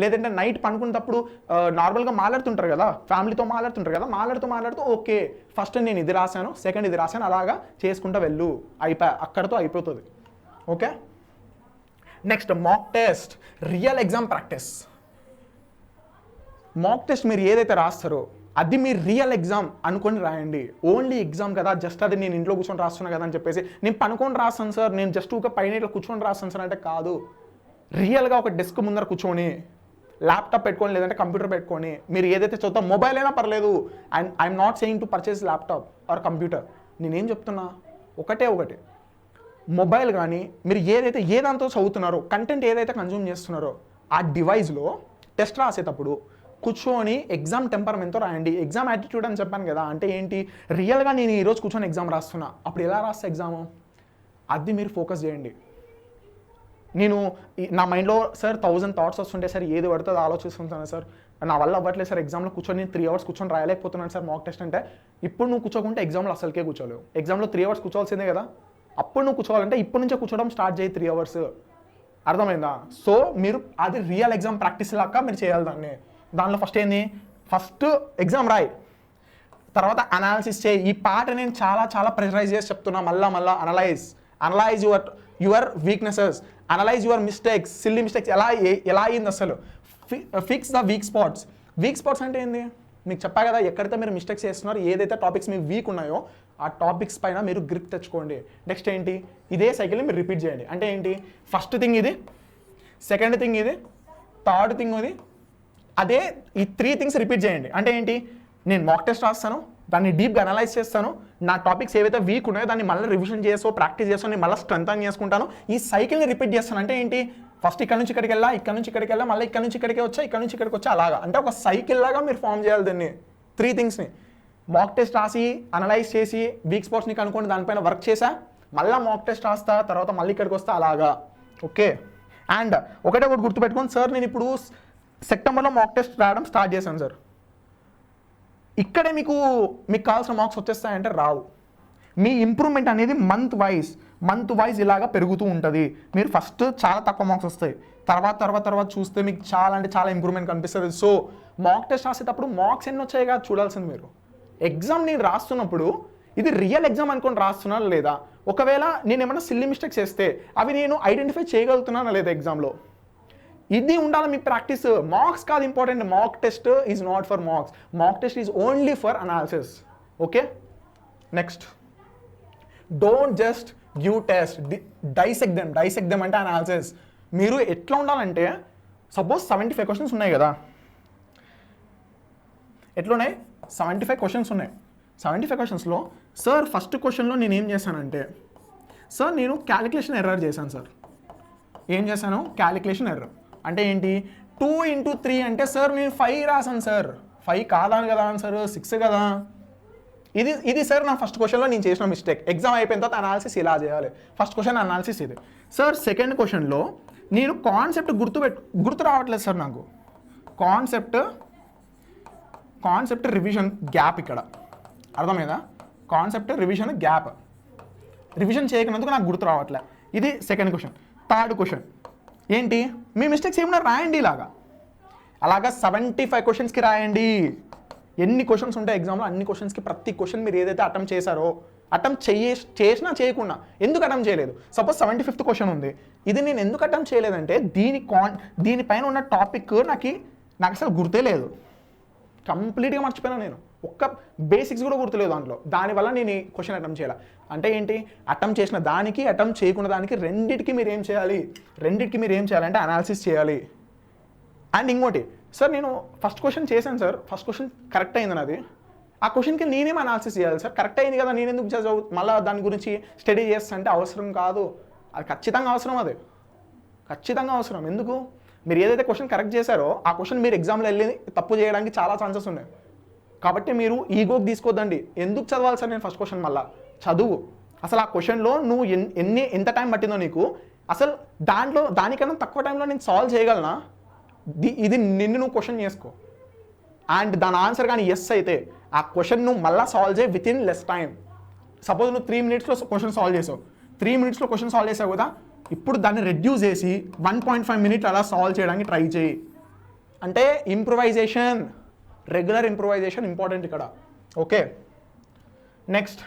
లేదంటే నైట్ పనుకునేటప్పుడు నార్మల్గా మాట్లాడుతుంటారు కదా, ఫ్యామిలీతో మాట్లాడుతుంటారు కదా, మాట్లాడుతూ ఓకే ఫస్ట్ నేను ఇది రాశాను, సెకండ్ ఇది రాశాను, అలాగా చేసుకుంటూ వెళ్ళు, అక్కడితో అయిపోతుంది. Okay, next mock test, real exam practice. Mock test మీరు ఏదైతే రాస్తారో అది మీ రియల్ ఎగ్జామ్ అనుకొని రాయండి. ఓన్లీ ఎగ్జామ్ కదా, జస్ట్ అది నేను ఇంట్లో కూర్చొని రాస్తున్నా కదా అని చెప్పేసి నేను పనుకొని రాస్తాను సార్, నేను జస్ట్ ఒక పైన ఇట్లా కూర్చొని రాస్తాను సార్ అంటే కాదు. రియల్గా ఒక డెస్క్ ముందర కూర్చొని ల్యాప్టాప్ పెట్టుకొని లేదంటే కంప్యూటర్ పెట్టుకొని మీరు ఏదైతే చదువుతారో, మొబైల్ అయినా పర్లేదు. I'm not saying to purchase laptop or computer. నేనేం చెప్తున్నా, ఒకటే మొబైల్ కానీ మీరు ఏ దాంతో చదువుతున్నారో, కంటెంట్ ఏదైతే కన్జ్యూమ్ చేస్తున్నారో ఆ డివైస్లో టెస్ట్ రాసేటప్పుడు కూర్చొని ఎగ్జామ్ టెంపర్మెంట్తో రాయండి. ఎగ్జామ్ యాటిట్యూడ్ అని చెప్పాను కదా, అంటే ఏంటి, రియల్గా నేను ఈరోజు కూర్చొని ఎగ్జామ్ రాస్తున్నా, అప్పుడు ఎలా రాస్తా ఎగ్జాము, అది మీరు ఫోకస్ చేయండి. నేను నా మైండ్లో సార్ 1000 thoughts వస్తుంటే సార్, ఏది పడుతుందో ఆలోచిస్తుంటాను సార్, నా వల్ల అవ్వట్లేదు సార్, ఎగ్జామ్లో కూర్చొని నేను 3 hours కూర్చొని రాయలేకపోతున్నాను సార్ మాక్ టెస్ట్ అంటే. ఇప్పుడు నువ్వు కూర్చోకుంటే ఎగ్జామ్లో అసలుకే కూర్చోలేవు. ఎగ్జామ్లో 3 hours కూర్చోవాల్సిందే కదా, అప్పుడు నువ్వు కూర్చోవాలంటే ఇప్పటి నుంచే కూర్చోవడం స్టార్ట్ చేయి 3 hours. అర్థమైందా? సో మీరు అది రియల్ ఎగ్జామ్ ప్రాక్టీస్ లాగా మీరు చేయాలి దాన్ని. దానిలో ఫస్ట్ ఎగ్జామ్ రాయి, తర్వాత అనాలిసిస్ చేయి. ఈ పార్ట్ నేను చాలా ప్రెషరైజ్ చేసి చెప్తున్నా, మళ్ళా analyse your weaknesses, analyse your mistakes, silly mistakes ఎలా అయింది అసలు, ఫిక్స్ ద వీక్ స్పాట్స్ అంటే ఏంది మీకు చెప్పా కదా, ఎక్కడైతే మీరు మిస్టేక్స్ చేస్తున్నారో, ఏదైతే టాపిక్స్ మీ వీక్ ఉన్నాయో ఆ టాపిక్స్ పైన మీరు గ్రిప్ తెచ్చుకోండి. నెక్స్ట్ ఏంటి, ఇదే సైకిల్ని మీరు రిపీట్ చేయండి. అంటే ఏంటి, ఫస్ట్ థింగ్ ఇది, సెకండ్ థింగ్ ఇది, థర్డ్ థింగ్ ఇది, అదే ఈ 3 things రిపీట్ చేయండి. అంటే ఏంటి, నేను మాక్ టెస్ట్ రాస్తాను, దాన్ని డీప్గా అనలైజ్ చేస్తాను, నా టాపిక్స్ ఏవైతే వీక్ ఉన్నాయో దాన్ని మళ్ళీ రివిజన్ చేసో ప్రాక్టీస్ చేసో నేను మళ్ళీ స్ట్రెంథన్ చేసుకుంటాను. ఈ సైకిల్ని రిపీట్ చేస్తాను. అంటే ఏంటి, ఫస్ట్ ఇక్కడ నుంచి ఇక్కడికి వెళ్ళా, ఇక్కడ నుంచి ఇక్కడికి వెళ్ళా, మళ్ళీ ఇక్కడ నుంచి ఇక్కడికి వచ్చా, ఇక్కడ నుంచి ఇక్కడికి వచ్చా, అలాగా. అంటే ఒక సైకిల్ లాగా మీరు ఫామ్ చేయాలి దీన్ని. 3 thingsని మాక్ టెస్ట్ రాసి అనలైజ్ చేసి వీక్ స్పాట్స్ని కనుక్కొని దానిపైన వర్క్ చేసా, మళ్ళీ మాక్ టెస్ట్ రాస్తా, తర్వాత మళ్ళీ ఇక్కడికి వస్తా, అలాగా. ఓకే, అండ్ ఒకటి గుర్తుపెట్టుకోండి సార్, నేను ఇప్పుడు సెప్టెంబర్లో మాక్ టెస్ట్ రాయడం స్టార్ట్ చేశాను సార్, ఇక్కడే మీకు కావాల్సిన మార్క్స్ వచ్చేస్తాయంటే రావు. మీ ఇంప్రూవ్మెంట్ అనేది మంత్ వైజ్ ఇలాగా పెరుగుతూ ఉంటుంది. మీరు ఫస్ట్ చాలా తక్కువ మార్క్స్ వస్తాయి, తర్వాత చూస్తే మీకు చాలా ఇంప్రూవ్మెంట్ కనిపిస్తుంది. సో మాక్ టెస్ట్ రాసేటప్పుడు మార్క్స్ ఎన్ని వచ్చాయి కాదు చూడాల్సింది మీరు. ఎగ్జామ్ నేను రాస్తున్నప్పుడు ఇది రియల్ ఎగ్జామ్ అనుకొని రాస్తున్నానా లేదా, ఒకవేళ నేను ఏమైనా సిల్లీ మిస్టేక్స్ చేస్తే అవి నేను ఐడెంటిఫై చేయగలుగుతున్నానా లేదా ఎగ్జామ్లో, ఇది ఉండాలి మీ ప్రాక్టీస్. మార్క్స్ కాదు important, mock test is not for marks, mock test is only for analysis. Okay, next, don't just give test, dissect them అంటే అనాలిసిస్. మీరు ఎట్లా ఉండాలంటే, సపోజ్ 75 questions ఉన్నాయి కదా, ఎట్లున్నాయి 75 questions ఉన్నాయి. 75 questionsలో సార్ ఫస్ట్ క్వశ్చన్లో నేను ఏం చేశానంటే, సార్ నేను క్యాలిక్యులేషన్ ఎర్రర్ చేశాను సార్. ఏం చేశాను, క్యాలిక్యులేషన్ ఎర్రర్ అంటే ఏంటి, 2 into 3 అంటే సార్ నేను 5 రాశాను సార్, 5 కాదా కదా ఆన్సర్, 6 కదా. ఇది సార్ నా ఫస్ట్ క్వశ్చన్లో నేను చేసిన మిస్టేక్. ఎగ్జామ్ అయిపోయిన తర్వాత అనాలిసిస్ ఇలా చేయాలి. ఫస్ట్ క్వశ్చన్ అనాలిసిస్ ఇది సార్. సెకండ్ క్వశ్చన్లో నేను కాన్సెప్ట్ గుర్తు రావట్లేదు సార్ నాకు. కాన్సెప్ట్ రివిజన్ గ్యాప్ ఇక్కడ అర్థమైందా? కాన్సెప్ట్ రివిజన్ గ్యాప్, రివిజన్ చేయకున్నందుకు నాకు గుర్తు రావట్లే. ఇది సెకండ్ క్వశ్చన్. థర్డ్ క్వశ్చన్ ఏంటి, మీ మిస్టేక్స్ ఏమన్నా రాయండి అలాగా 75 క్వశ్చన్స్కి రాయండి. ఎన్ని క్వశ్చన్స్ ఉంటాయి ఎగ్జామ్లో అన్ని క్వశ్చన్స్కి ప్రతి క్వశ్చన్ మీరు ఏదైతే అటెంప్ట్ చేశారో, అటెంప్ట్ చేసినా చేయకుండా ఎందుకు అటెంప్ట్ చేయలేదు? సపోజ్ 75th క్వశ్చన్ ఉంది, ఇది నేను ఎందుకు అటెంప్ట్ చేయలేదంటే దీనిపైన ఉన్న టాపిక్ నాకు అసలు గుర్తే లేదు, కంప్లీట్గా మర్చిపోయినా నేను. ఒక్క బేసిక్స్ కూడా గుర్తులేదు దాంట్లో. దానివల్ల నేను ఈ క్వశ్చన్ అటెంప్ట్ చేయాలి. అంటే ఏంటి, అటెంప్ట్ చేసిన దానికి అటెంప్ట్ చేయకుండా దానికి రెండింటికి మీరు ఏం చేయాలంటే అనాలిసిస్ చేయాలి. అండ్ ఇంకోటి సార్, నేను ఫస్ట్ క్వశ్చన్ చేశాను సార్, ఫస్ట్ క్వశ్చన్ కరెక్ట్ అయింది నాది. ఆ క్వశ్చన్కి నేనేం అనాలిసిస్ చేయాలి సార్? కరెక్ట్ అయింది కదా, నేను ఎందుకు చదువు మళ్ళీ దాని గురించి స్టడీ చేస్తా అంటే అవసరం కాదు. అది ఖచ్చితంగా అవసరం. ఎందుకు, మీరు ఏదైతే క్వశ్చన్ కరెక్ట్ చేశారో ఆ క్వశ్చన్ మీరు ఎగ్జామ్లో వెళ్ళి తప్పు చేయడానికి చాలా ఛాన్సెస్ ఉన్నాయి. కాబట్టి మీరు ఈగోకి తీసుకోవద్దండి. ఎందుకు చదవాలి సార్ నేను ఫస్ట్ క్వశ్చన్? మళ్ళీ చదువు. అసలు ఆ క్వశ్చన్లో నువ్వు ఎంత టైం పట్టిందో నీకు, అసలు దానికన్నా తక్కువ టైంలో నేను సాల్వ్ చేయగలనా? ఇది నువ్వు క్వశ్చన్ చేసుకో. అండ్ దాని ఆన్సర్ కానీ ఎస్ అయితే ఆ క్వశ్చన్ నువ్వు మళ్ళీ సాల్వ్ చేయి with in less time. Suppose నువ్వు 3 minutesలో క్వశ్చన్ సాల్వ్ చేసావు, 3 minutesలో క్వశ్చన్ సాల్వ్ చేసావు కదా, ఇప్పుడు దాన్ని రెడ్యూస్ చేసి 1.5 minutes అలా సాల్వ్ చేయడానికి ట్రై చేయి. అంటే ఇంప్రూవైజేషన్, రెగ్యులర్ ఇంప్రూవైజేషన్ ఇంపార్టెంట్ ఇక్కడ. Okay, next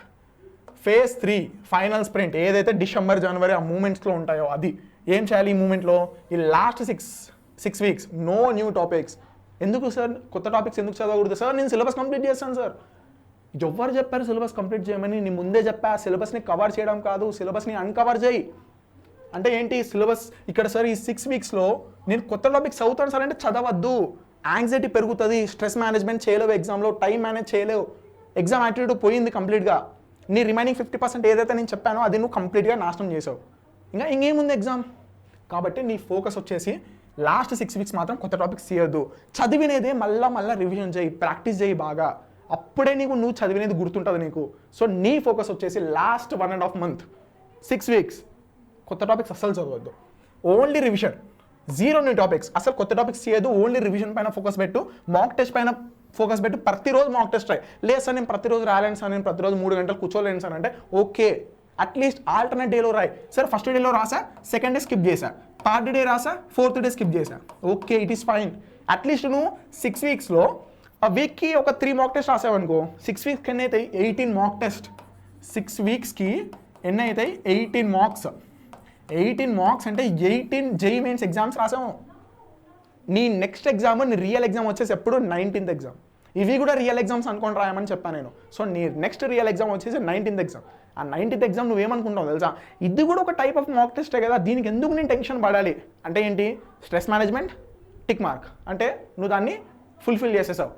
phase 3 final sprint. ఏదైతే డిసెంబర్ జనవరి ఆ మూమెంట్స్లో ఉంటాయో అది ఏం చేయాలి? ఈ మూమెంట్లో ఈ last 6 weeks no new topics. ఎందుకు సార్ కొత్త టాపిక్స్ ఎందుకు చదవకూడదు సార్? నేను సిలబస్ కంప్లీట్ చేస్తాను సార్. ఎవరు చెప్పారు సిలబస్ కంప్లీట్ చేయమని? నేను ముందే చెప్పా, సిలబస్ని కవర్ చేయడం కాదు, సిలబస్ని అన్కవర్ చేయి. అంటే ఏంటి సిలబస్ ఇక్కడ సార్? ఈ 6 weeksలో నేను కొత్త టాపిక్స్ చదువుతాను సార్ అంటే చదవద్దు. యాంగ్జైటీ పెరుగుతుంది, స్ట్రెస్ మేనేజ్మెంట్ చేయలేవు, ఎగ్జామ్లో టైం మేనేజ్ చేయలేవు, ఎగ్జామ్ యాటిట్యూడ్ పోయింది కంప్లీట్గా. నీ రిమైనింగ్ 50% ఏదైతే నేను చెప్పానో అది నువ్వు కంప్లీట్గా నాశనం చేసావు. ఇంకేముంది ఎగ్జామ్? కాబట్టి నీ ఫోకస్ వచ్చేసి లాస్ట్ 6 weeks మాత్రం కొత్త టాపిక్స్ చేయొద్దు. చదివినేదే మళ్ళీ రివిజన్ చేయి, ప్రాక్టీస్ చేయి బాగా. అప్పుడే నువ్వు చదివినేది గుర్తుంటుంది నీకు. సో నీ ఫోకస్ వచ్చేసి లాస్ట్ 1.5 month 6 weeks కొత్త టాపిక్స్ అస్సలు చదవద్దు. Only revision, 0 new topics. అసలు కొత్త టాపిక్స్ చేయదు, ఓన్లీ రివిజన్ పైన ఫోకస్ పెట్టు. మాక్ టెస్ట్ పైన ఫోకస్ పెట్టు. ప్రతిరోజు మాక్ టెస్ట్ ట్రై. లేదు సార్ నేను ప్రతిరోజు రాలేను సార్, నేను ప్రతిరోజు 3 గంటలు కూర్చోలేను సార్ అంటే ఓకే, అట్లీస్ట్ ఆల్టర్నేట్ డేలో రాయి. సార్ ఫస్ట్ డేలో రాసా, సెకండ్ డే స్కిప్ చేశా, థర్డ్ డే రాసా, ఫోర్త్ డే స్కిప్ చేశా, okay it is fine. At least నువ్వు 6 weeksలో ఆ వీక్కి ఒక 3 mock టెస్ట్ రాసావనుకో, 6 weeks ఎన్ని అవుతాయి? 18 mock టెస్ట్. 6 weeksకి ఎన్ని అవుతాయి? 18 mocks. 18 mocks అంటే 18 JEE Mains ఎగ్జామ్స్ రాసాము. నీ నెక్స్ట్ ఎగ్జామ్, నీ రియల్ ఎగ్జామ్ వచ్చేసి ఎప్పుడు 19th ఎగ్జామ్. ఇవి కూడా రియల్ ఎగ్జామ్స్ అనుకొని రాయమని చెప్పాను నేను. సో నీ నెక్స్ట్ రియల్ ఎగ్జామ్ వచ్చేసి 19th ఎగ్జామ్. ఆ 19th ఎగ్జామ్ నువ్వేమనుకుంటావు తెలుసా? ఇది కూడా ఒక టైప్ ఆఫ్ మాక్ టెస్టే కదా, దీనికి ఎందుకు నేను టెన్షన్ పడాలి? అంటే ఏంటి? స్ట్రెస్ మేనేజ్మెంట్ టిక్ మార్క్, అంటే నువ్వు దాన్ని ఫుల్ఫిల్ చేసేసావు.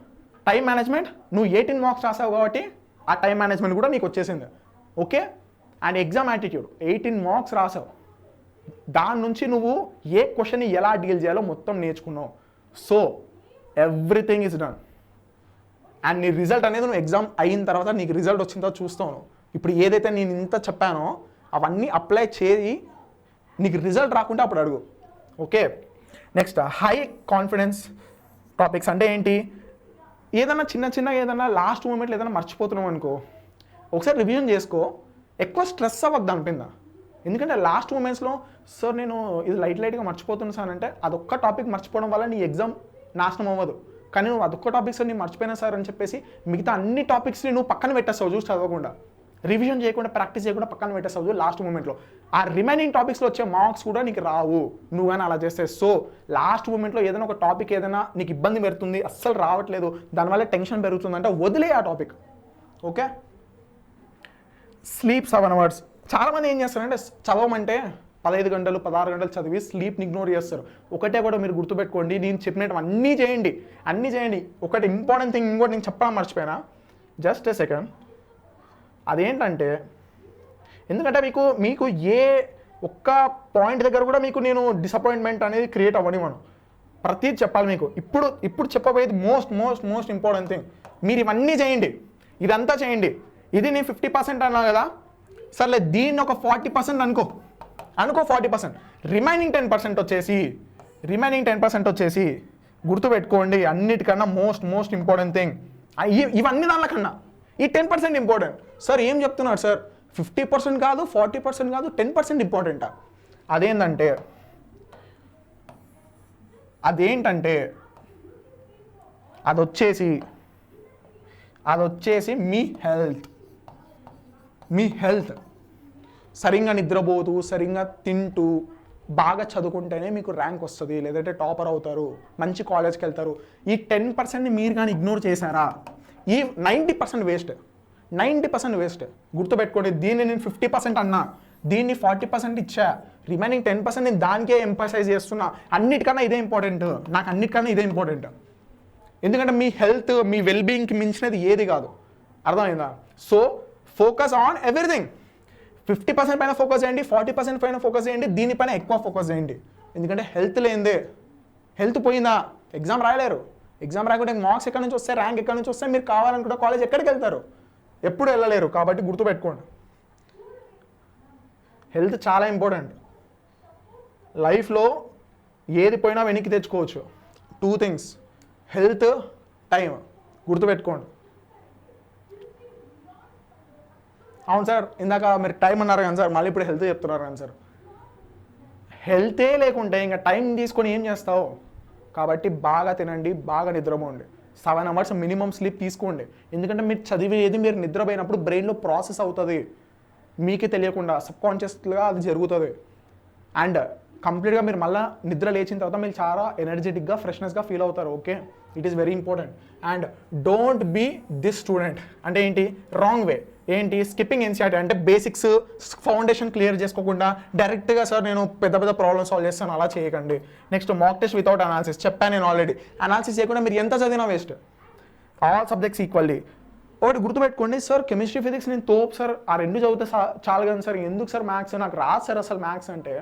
టైం మేనేజ్మెంట్, నువ్వు 18 mocks రాసావు కాబట్టి ఆ టైం మేనేజ్మెంట్ కూడా నీకు వచ్చేసింది. Okay, and exam attitude 18 mocks రాసావు, దాని నుంచి నువ్వు ఏ క్వశ్చన్ని ఎలా డీల్ చేయాలో మొత్తం నేర్చుకున్నావు. So everything is done. And నీ రిజల్ట్ అనేది నువ్వు ఎగ్జామ్ అయిన తర్వాత నీకు రిజల్ట్ వచ్చిన తర్వాత చూస్తావు. ఇప్పుడు ఏదైతే నేను ఇంత చెప్పానో అవన్నీ అప్లై చేయి, నీకు రిజల్ట్ రాకుంటే అప్పుడు అడుగు. Okay, next high confidence topics అంటే ఏంటి? ఏదైనా చిన్నగా ఏదైనా లాస్ట్ మూమెంట్లో ఏదైనా మర్చిపోతున్నావు అనుకో, ఒకసారి రివిజన్ చేసుకో. ఎక్కువ స్ట్రెస్ అవ్వద్దు అనిపిందా? ఎందుకంటే లాస్ట్ మూమెంట్స్లో సార్ నేను ఇది లైట్గా మర్చిపోతున్నాను సార్ అంటే అదొక్క టాపిక్ మర్చిపోవడం వల్ల నీ ఎగ్జామ్ నాశనం అవ్వదు. కానీ నువ్వు అదొక్క టాపిక్స్ నేను మర్చిపోయినా సార్ అని చెప్పేసి మిగతా అన్ని టాపిక్స్ని నువ్వు పక్కన పెట్టేస్తావు చూసి చదవకుండా, రివిజన్ చేయకుండా, ప్రాక్టీస్ చేయకుండా పక్కన పెట్టేస్తావు లాస్ట్ మూమెంట్లో. ఆ రిమైనింగ్ టాపిక్స్లో వచ్చే మార్క్స్ కూడా నీకు రావు నువ్వు కానీ అలా చేస్తే. సో లాస్ట్ మూమెంట్లో ఏదైనా ఒక టాపిక్ ఏదైనా నీకు ఇబ్బంది పెడుతుంది, అస్సలు రావట్లేదు, దానివల్ల టెన్షన్ పెరుగుతుంది అంటే వదిలే ఆ టాపిక్. Okay, sleep 7 hours. చాలామంది ఏం చేస్తారంటే చదవమంటే 15 గంటలు 16 గంటలు చదివి స్లీప్ని ఇగ్నోర్ చేస్తారు. ఒకటే కూడా మీరు గుర్తుపెట్టుకోండి, నేను చెప్పినట్టు అన్నీ చేయండి. ఒకటి ఇంపార్టెంట్ థింగ్ ఇంకోటి నేను చెప్పడం మర్చిపోయినా, జస్ట్ ఏ సెకండ్. అదేంటంటే ఎందుకంటే మీకు ఏ ఒక్క పాయింట్ దగ్గర కూడా మీకు నేను డిసప్పాయింట్మెంట్ అనేది క్రియేట్ అవ్వనివ్వను. ప్రతిదీ చెప్పాలి మీకు. ఇప్పుడు చెప్పబోయేది మోస్ట్ ఇంపార్టెంట్ థింగ్. మీరు ఇవన్నీ చేయండి, ఇదంతా చేయండి. ఇది నేను 50% అన్నా కదా, సర్లే దీన్ని ఒక 40% అనుకో 40%. రిమైనింగ్ 10% వచ్చేసి గుర్తుపెట్టుకోండి, అన్నిటికన్నా మోస్ట్ ఇంపార్టెంట్ థింగ్ ఇవన్నీ దానికన్నా ఈ 10% ఇంపార్టెంట్. సార్ ఏం చెప్తున్నారు సార్, 50% కాదు 40% కాదు 10% ఇంపార్టెంటా? అదేంటంటే అదొచ్చేసి మీ హెల్త్ సరిగ్గా నిద్రపోతూ సరిగ్గా తింటూ బాగా చదువుకుంటేనే మీకు ర్యాంక్ వస్తుంది, లేదంటే టాపర్ అవుతారు, మంచి కాలేజ్కి వెళ్తారు. ఈ 10%ని మీరు కానీ ఇగ్నోర్ చేశారా, ఈ 90% వేస్ట్. గుర్తుపెట్టుకోండి, దీన్ని నేను 50% అన్నా, దీన్ని 40% ఇచ్చా, రిమైనింగ్ 10% నేను దానికే ఎంఫసైజ్ చేస్తున్నా. అన్నిటికన్నా ఇదే ఇంపార్టెంట్, ఎందుకంటే మీ హెల్త్ మీ వెల్బీయింగ్కి మించినది ఏది కాదు. అర్థమైందా? So focus on everything. 50% పైన ఫోకస్ చేయండి, 40% పైన ఫోకస్ చేయండి, దీనిపైన ఎక్కువ ఫోకస్ చేయండి. ఎందుకంటే హెల్త్ పోయిందా ఎగ్జామ్ రాయలేరు. ఎగ్జామ్ రాయకుంటే మార్క్స్ ఎక్కడి నుంచి వస్తాయి, ర్యాంక్ ఎక్కడి నుంచి వస్తాయి, మీరు కావాలనుకుంటే కాలేజ్ ఎక్కడికి వెళ్తారు, ఎప్పుడు వెళ్ళలేరు. కాబట్టి గుర్తుపెట్టుకోండి, హెల్త్ చాలా ఇంపార్టెంట్. లైఫ్లో ఏది పోయినా వెనక్కి తెచ్చుకోవచ్చు. 2 things, హెల్త్, టైం. గుర్తుపెట్టుకోండి. అవును సార్, ఇందాక మీరు టైం అన్నారు కానీ సార్, మళ్ళీ ఇప్పుడు హెల్త్ చెప్తున్నారు కానీ సార్. హెల్తే లేకుంటే ఇంకా టైం తీసుకొని ఏం చేస్తావు? కాబట్టి బాగా తినండి, బాగా నిద్రపోండి, 7 hours మినిమం స్లీప్ తీసుకోండి. ఎందుకంటే మీరు చదివేది మీరు నిద్రపోయినప్పుడు బ్రెయిన్లో ప్రాసెస్ అవుతుంది, మీకే తెలియకుండా సబ్కాన్షియస్గా అది జరుగుతుంది. అండ్ కంప్లీట్గా మీరు మళ్ళీ నిద్ర లేచిన తర్వాత మీరు చాలా ఎనర్జెటిక్గా ఫ్రెష్నెస్గా ఫీల్ అవుతారు. Okay, it is very important. And don't be this student. అంటే ఏంటి? Wrong way. ఏంటి? స్కిప్పింగ్ ఎన్సీఆర్టీ అంటే బేసిక్స్ ఫౌండేషన్ క్లియర్ చేసుకోకుండా డైరెక్ట్గా సార్ నేను పెద్ద ప్రాబ్లమ్ సాల్వ్ చేస్తాను, అలా చేయకండి. Next mock test without analysis. చెప్పాను నేను ఆల్రెడీ, అనాలిసిస్ చేయకుండా మీరు ఎంత చదివినా వేస్ట్. All subjects equally. ఒకటి గుర్తుపెట్టుకోండి, సార్ కెమిస్ట్రీ ఫిజిక్స్ నేను తోపు సార్, ఆ 2 చదివితే చాలు కానీ సార్, ఎందుకు సార్ మ్యాథ్స్ నాకు రాదు సార్ అసలు మ్యాథ్స్ అంటే.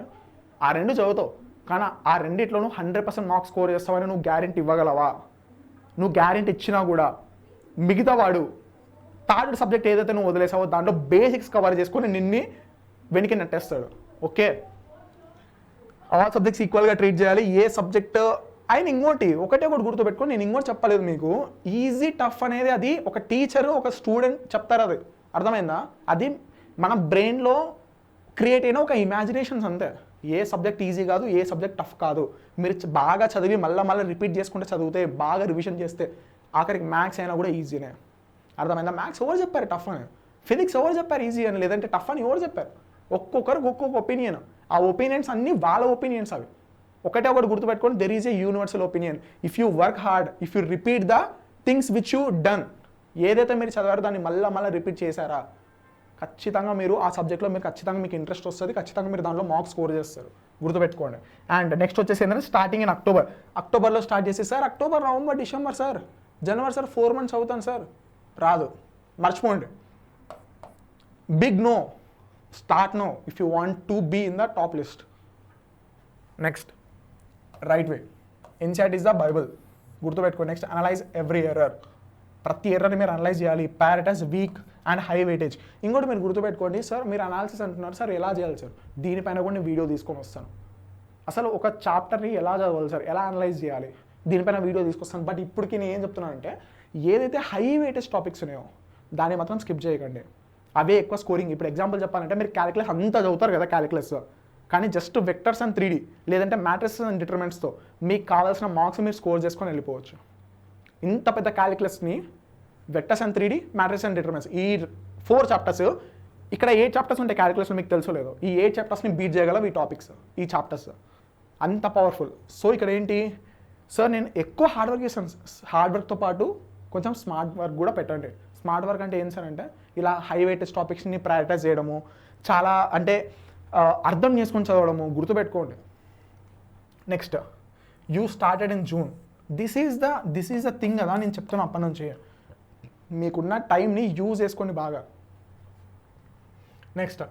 ఆ 2 చదువుతావు, కానీ ఆ రెండిట్లో నువ్వు 100% మార్క్స్ స్కోర్ చేస్తావని నువ్వు గ్యారెంటీ ఇవ్వగలవా? నువ్వు గ్యారెంటీ ఇచ్చినా కూడా మిగతా వాడు థర్డ్ సబ్జెక్ట్ ఏదైతే నువ్వు వదిలేసావో దాంట్లో బేసిక్స్ కవర్ చేసుకొని నిన్ని వెనక్కి నెట్టేస్తాడు. ఓకే, ఆల్ సబ్జెక్ట్స్ ఈక్వల్గా ట్రీట్ చేయాలి. ఏ సబ్జెక్ట్ ఆయన ఒకటి గుర్తుపెట్టుకొని, నేను ఇంకోటి చెప్పలేదు మీకు. ఈజీ టఫ్ అనేది అది ఒక టీచరు ఒక స్టూడెంట్ చెప్తారు, అది అర్థమైందా? అది మన బ్రెయిన్లో క్రియేట్ అయిన ఒక ఇమాజినేషన్స్ అంతే. ఏ సబ్జెక్ట్ ఈజీ కాదు, ఏ సబ్జెక్ట్ టఫ్ కాదు. మీరు బాగా చదివి మళ్ళీ రిపీట్ చేసుకుంటే చదివితే, బాగా రివిజన్ చేస్తే ఆఖరికి మ్యాథ్స్ అయినా కూడా ఈజీనే. అర్థమైందా? మ్యాథ్స్ ఎవరు చెప్పారు టఫ్ అని? ఫిజిక్స్ ఎవరు చెప్పారు ఈజీ అని, లేదంటే టఫ్ అని ఎవరు చెప్పారు? ఒక్కొక్కరికి ఒక్కొక్క ఒపీనియన్. ఆ ఒపీనియన్స్ అన్నీ వాళ్ళ ఒపీనియన్స్. అవి ఒకటి గుర్తుపెట్టుకోండి, there is a universal opinion. If you work hard, if you repeat the things which you done, ఏదైతే మీరు చదివారో దాన్ని మళ్ళీ రిపీట్ చేశారా, ఖచ్చితంగా మీరు ఆ సబ్జెక్ట్లో మీరు ఖచ్చితంగా మీకు ఇంట్రెస్ట్ వస్తుంది, ఖచ్చితంగా మీరు దాంట్లో మార్క్స్ స్కోర్ చేస్తారు. గుర్తుపెట్టుకోండి. అండ్ నెక్స్ట్ వచ్చేసి ఏంటంటే స్టార్టింగ్ ఇన్ అక్టోబర్లో స్టార్ట్ చేసి sir October, November, December sir, January sir 4 months అవుతాను సార్, రాదు, మర్చిపోండి. Big no, start no if you want to be in the top list. Next right way. Insight is the bible. గుర్తుపెట్టుకోండి. Next analyze every error. ప్రతి ఎర్రర్ని మీరు analyze చేయాలి. Prioritize weak and high weightage. ఇంకోటి మీరు గుర్తుపెట్టుకోండి, సార్ మీరు analysis అంటున్నారు సార్, ఎలా చేయాలి సార్? దీనిపైన కూడా నేను వీడియో తీసుకొని వస్తాను. అసలు ఒక చాప్టర్ని ఎలా చదవాలి సార్, ఎలా అనలైజ్ చేయాలి, దీనిపైన వీడియో తీసుకొస్తాను. బట్ ఇప్పటికి నేను ఏం చెప్తున్నానంటే, ఏదైతే హై వెయిటేజ్ టాపిక్స్ ఉన్నాయో దాన్ని మాత్రం స్కిప్ చేయకండి, అవే ఎక్కువ స్కోరింగ్. ఇప్పుడు ఎగ్జాంపుల్ చెప్పాలంటే, మీరు క్యాలిక్యులస్ అంతా చదువుతారు కదా క్యాలిక్యులస్, కానీ జస్ట్ వెక్టర్స్ అండ్ 3D లేదంటే మ్యాట్రిసెస్ అండ్ డిటర్మినెంట్స్తో మీకు కావాల్సిన మార్క్స్ మీరు స్కోర్ చేసుకొని వెళ్ళిపోవచ్చు. ఇంత పెద్ద క్యాలిక్యులస్ని vectors and 3D, matrices and determinants, ఈ 4 చాప్టర్స్, ఇక్కడ 8 చాప్టర్స్ ఉంటాయి క్యాలిక్యులస్లో, మీకు తెలుసో లేదో. ఈ 8 చాప్టర్స్ని బీట్ చేయగలవు ఈ టాపిక్స్, ఈ చాప్టర్స్ అంత పవర్ఫుల్. సో ఇక్కడ ఏంటి సార్, నేను ఎక్కువ హార్డ్ వర్క్ చేస్తాను. హార్డ్ వర్క్తో పాటు కొంచెం స్మార్ట్ వర్క్ కూడా పెట్టండి. స్మార్ట్ వర్క్ అంటే ఏం సార్ అంటే, ఇలా హై వెయిటేజ్ టాపిక్స్ని ప్రయారిటైజ్ చేయడము, చాలా అంటే అర్థం చేసుకొని చదవడము. గుర్తుపెట్టుకోండి. Next, you started in June. This is the thing కదా నేను చెప్తాను అప్పటి నుంచి. మీకున్న టైంని యూజ్ చేసుకోండి బాగా. Next,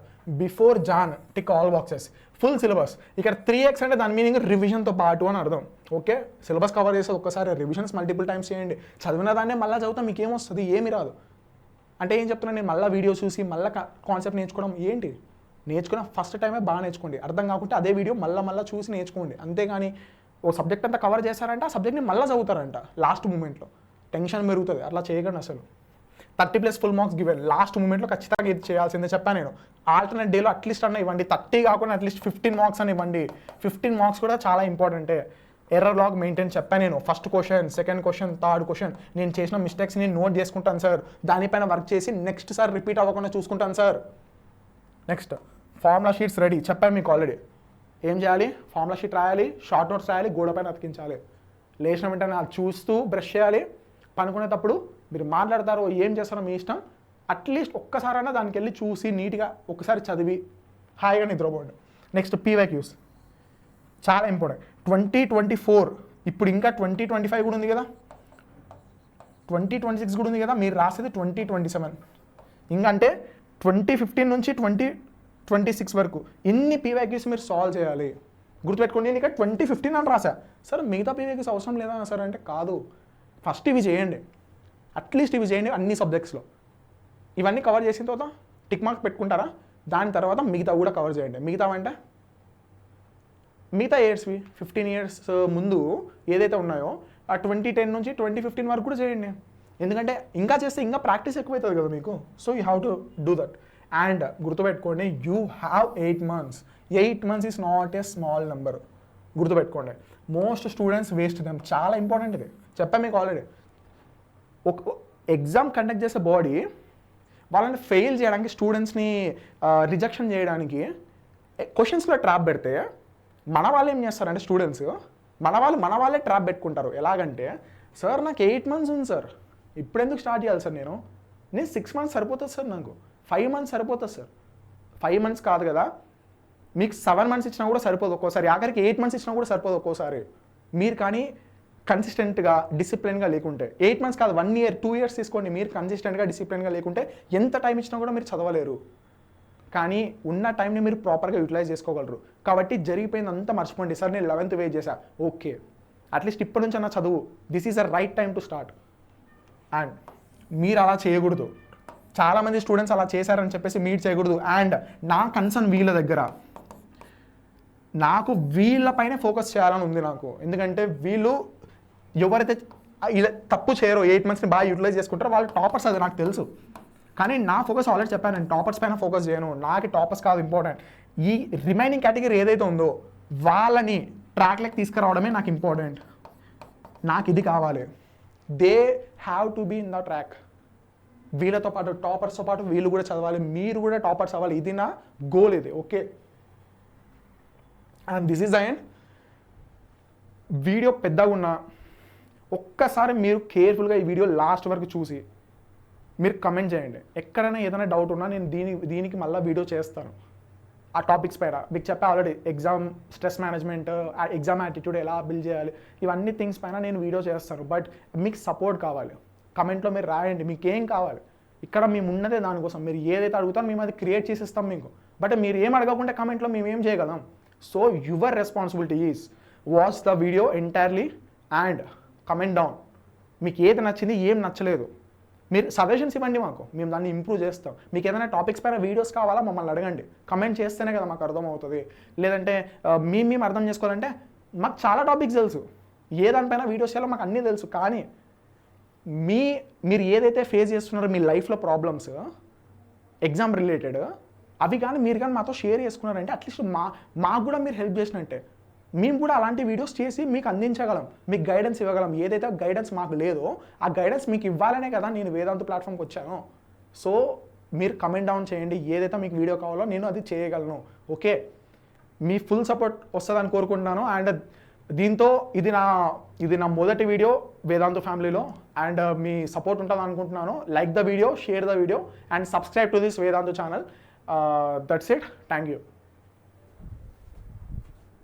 before Jan tick all boxes. Full syllabus. ఇక్కడ 3x అంటే దాని మీనింగ్ రివిజన్తో పాటు అని అర్థం. ఓకే, సిలబస్ కవర్ చేస్తే ఒక్కసారి రివిజన్స్ మల్టిపుల్ టైమ్స్ చేయండి. చదివిన దాన్నే మళ్ళీ చదివితే మీకు ఏమొస్తుంది? ఏమి రాదు. అంటే ఏం చెప్తున్నా, నేను మళ్ళీ వీడియో చూసి మళ్ళీ కాన్సెప్ట్ నేర్చుకోవడం ఏంటి? నేర్చుకున్న ఫస్ట్ టైమే బాగా నేర్చుకోండి, అర్థం కాకుంటే అదే వీడియో మళ్ళీ చూసి నేర్చుకోండి. అంతేగాని ఓ సబ్జెక్ట్ అంతా కవర్ చేశారంటే ఆ సబ్జెక్ట్ని మళ్ళీ చదువుతారంట లాస్ట్ మూమెంట్లో, టెన్షన్ పెరుగుతుంది. అట్లా చేయకండి అసలు. 30+ ఫుల్ మార్క్స్ గివెన్, లాస్ట్ మూమెంట్లో ఖచ్చితంగా ఇది చేయాల్సిందే చెప్పాను నేను. ఆల్టర్నేట్ డేలో అట్లీస్ట్ అన్న ఇవ్వండి, 30 కాకుండా అట్లీస్ట్ 15 మార్క్స్ అని ఇవ్వండి. 15 మార్క్స్ కూడా చాలా ఇంపార్టెంటే. ఎర్రర్ లాగ్ మెయింటైన్ చెప్పాను నేను. First question, second question, third question నేను చేసిన మిస్టేక్స్ని నోట్ చేసుకుంటాను సార్, దానిపైన వర్క్ చేసి నెక్స్ట్ సార్ రిపీట్ అవ్వకుండా చూసుకుంటాను sir. Next formula sheets ready, చెప్పాను మీకు ఆల్రెడీ. ఏం చేయాలి? ఫార్ములా షీట్ రాయాలి, షార్ట్ నోట్స్ రాయాలి, గోడ పైన అతికించాలి. లేచిన వెంటనే అది చూస్తూ బ్రష్ చేయాలి. పనుకునేటప్పుడు మీరు మాట్లాడతారో ఏం చేస్తారో మీ ఇష్టం, అట్లీస్ట్ ఒక్కసారైనా దానికి వెళ్ళి చూసి నీట్గా ఒకసారి చదివి హాయిగా నిద్రపోండి. నెక్స్ట్ PYQs చాలా ఇంపార్టెంట్. 2024 ఇప్పుడు ఇంకా 2025 కూడా ఉంది కదా, 2026 కూడా ఉంది కదా, మీరు రాసేది 2027. ఇంకా అంటే 2015 నుంచి 2026 వరకు ఇన్ని PYQs మీరు సాల్వ్ చేయాలి. గుర్తుపెట్టుకోండి, నేను ఇక్కడ 2015 అని రాసా సార్, మిగతా PYQs అవసరం లేదా సార్ అంటే కాదు, ఫస్ట్ ఇవి చేయండి, అట్లీస్ట్ ఇవి చేయండి అన్ని సబ్జెక్ట్స్లో. ఇవన్నీ కవర్ చేసిన తర్వాత టిక్ మార్క్ పెట్టుకుంటారా, దాని తర్వాత మిగతా కూడా కవర్ చేయండి. మిగతా అంటే మిగతా ఇయర్స్వి 15 ఇయర్స్ ముందు ఏదైతే ఉన్నాయో ఆ 2010 నుంచి 2015 వరకు కూడా చేయండి. ఎందుకంటే ఇంకా చేస్తే ఇంకా ప్రాక్టీస్ ఎక్కువవుతుంది కదా మీకు. So you have to do that. And గుర్తుపెట్టుకోండి, you have 8 months. 8 months is not a small number. గుర్తుపెట్టుకోండి, మోస్ట్ స్టూడెంట్స్ వేస్ట్ టైం. చాలా ఇంపార్టెంట్ ఇది, చెప్పాను మీకు ఆల్రెడీ. ఒక ఎగ్జామ్ కండక్ట్ చేసే బాడీ వాళ్ళని ఫెయిల్ చేయడానికి, స్టూడెంట్స్ని రిజెక్షన్ చేయడానికి క్వశ్చన్స్లో ట్రాప్ పెడితే మన వాళ్ళు ఏం చేస్తారంటే స్టూడెంట్స్ మన వాళ్ళే ట్రాప్ పెట్టుకుంటారు. ఎలాగంటే సార్ నాకు 8 months ఉంది సార్, ఇప్పుడు ఎందుకు స్టార్ట్ చేయాలి సార్, నేను 6 months సరిపోతుంది సార్, నాకు 5 months సరిపోతుంది సార్. 5 months కాదు కదా, మీకు 7 months ఇచ్చినా కూడా సరిపోదు ఒక్కోసారి, ఆఖరికి 8 months ఇచ్చినా కూడా సరిపోదు ఒక్కోసారి. మీరు కానీ కన్సిస్టెంట్గా డిసిప్లిన్గా లేకుంటే 8 months కాదు 1 year 2 years తీసుకోండి, మీరు కన్సిస్టెంట్గా డిసిప్లిన్గా లేకుంటే ఎంత టైం ఇచ్చినా కూడా మీరు చదవలేరు. కానీ ఉన్న టైంని మీరు ప్రాపర్గా యూటిలైజ్ చేసుకోగలరు. కాబట్టి జరిగిపోయిందంతా మర్చిపోండి. సార్ నేను 11th వెయిట్ చేశా, ఓకే, అట్లీస్ట్ ఇప్పటి నుంచి అన్న చదువు, this is a right time to start. And మీరు అలా చేయకూడదు. చాలామంది స్టూడెంట్స్ అలా చేశారని చెప్పేసి మీరు చేయకూడదు. అండ్ నా కన్సర్న్ వీళ్ళ దగ్గర, నాకు వీళ్ళపైనే ఫోకస్ చేయాలని ఉంది నాకు. ఎందుకంటే వీళ్ళు ఎవరైతే ఇలా తప్పు చేయరో 8 monthsని బాగా యూటిలైజ్ చేసుకుంటారో వాళ్ళు టాపర్స్, అది నాకు తెలుసు. కానీ నా ఫోకస్ ఆల్రెడీ చెప్పాను, నేను టాపర్స్ పైన ఫోకస్ చేయను. నాకు టాపర్స్ కాదు ఇంపార్టెంట్, ఈ రిమైనింగ్ కేటగిరీ ఏదైతే ఉందో వాళ్ళని ట్రాక్లోకి తీసుకురావడమే నాకు ఇంపార్టెంట్. నాకు ఇది కావాలి, they have to be in the track. వీళ్ళతో పాటు టాపర్స్తో పాటు వీళ్ళు కూడా చదవాలి, మీరు కూడా టాపర్స్ అవ్వాలి. ఇది నా గోల్, ఇది okay. And this is and video పెద్దగా ఉన్నా ఒక్కసారి మీరు కేర్ఫుల్గా ఈ వీడియో లాస్ట్ వరకు చూసి మీరు కమెంట్ చేయండి. ఎక్కడైనా ఏదైనా డౌట్ ఉన్నా నేను దీనికి మళ్ళీ వీడియో చేస్తాను ఆ టాపిక్స్ పైన. మీకు చెప్పా already, exam stress management, exam attitude ఎలా బిల్డ్ చేయాలి, ఇవన్నీ థింగ్స్ పైన నేను వీడియో చేస్తాను. బట్ మీకు సపోర్ట్ కావాలి, కమెంట్లో మీరు రాయండి మీకు ఏం కావాలి. ఇక్కడ మేము ఉన్నదే దానికోసం, మీరు ఏదైతే అడుగుతారో మేము అది క్రియేట్ చేసిస్తాం మీకు. బట్ మీరు ఏం అడగకుంటే కమెంట్లో మేము ఏం చేయగలం. So your responsibility is watch the video entirely and comment down. మీకు ఏది నచ్చింది, ఏం నచ్చలేదు, మీరు సజెషన్స్ ఇవ్వండి మాకు, మేము దాన్ని ఇంప్రూవ్ చేస్తాం. మీకు ఏదైనా టాపిక్స్ పైన వీడియోస్ కావాలా మమ్మల్ని అడగండి, కమెంట్ చేస్తేనే కదా మాకు అర్థమవుతుంది. లేదంటే మేము అర్థం చేసుకోవాలంటే మాకు చాలా టాపిక్స్ తెలుసు, ఏ దానిపైన వీడియోస్ చేయాలో మాకు అన్నీ తెలుసు. కానీ మీరు ఏదైతే ఫేస్ చేస్తున్నారో మీ లైఫ్లో ప్రాబ్లమ్స్ ఎగ్జామ్ రిలేటెడ్, అవి కానీ మీరు కానీ మాతో షేర్ చేసుకున్నారంటే అట్లీస్ట్ మాకు కూడా మీరు హెల్ప్ చేసినట్టే. మేము కూడా అలాంటి వీడియోస్ చేసి మీకు అందించగలం, మీకు గైడెన్స్ ఇవ్వగలం. ఏదైతే గైడెన్స్ మాకు లేదో ఆ గైడెన్స్ మీకు ఇవ్వాలనే కదా నేను వేదాంత్ ప్లాట్ఫామ్కి వచ్చాను. సో మీరు కమెంట్ డౌన్ చేయండి, ఏదైతే మీకు వీడియో కావాలో నేను అది చేయగలను. ఓకే, మీ ఫుల్ సపోర్ట్ వస్తుందని కోరుకుంటున్నాను. అండ్ దీంతో ఇది నా మొదటి వీడియో వేదాంత్ ఫ్యామిలీలో. అండ్ మీ సపోర్ట్ ఉంటుంది అనుకుంటున్నాను. Like the video, share the video and subscribe to this Vedant channel. That's it, thank you.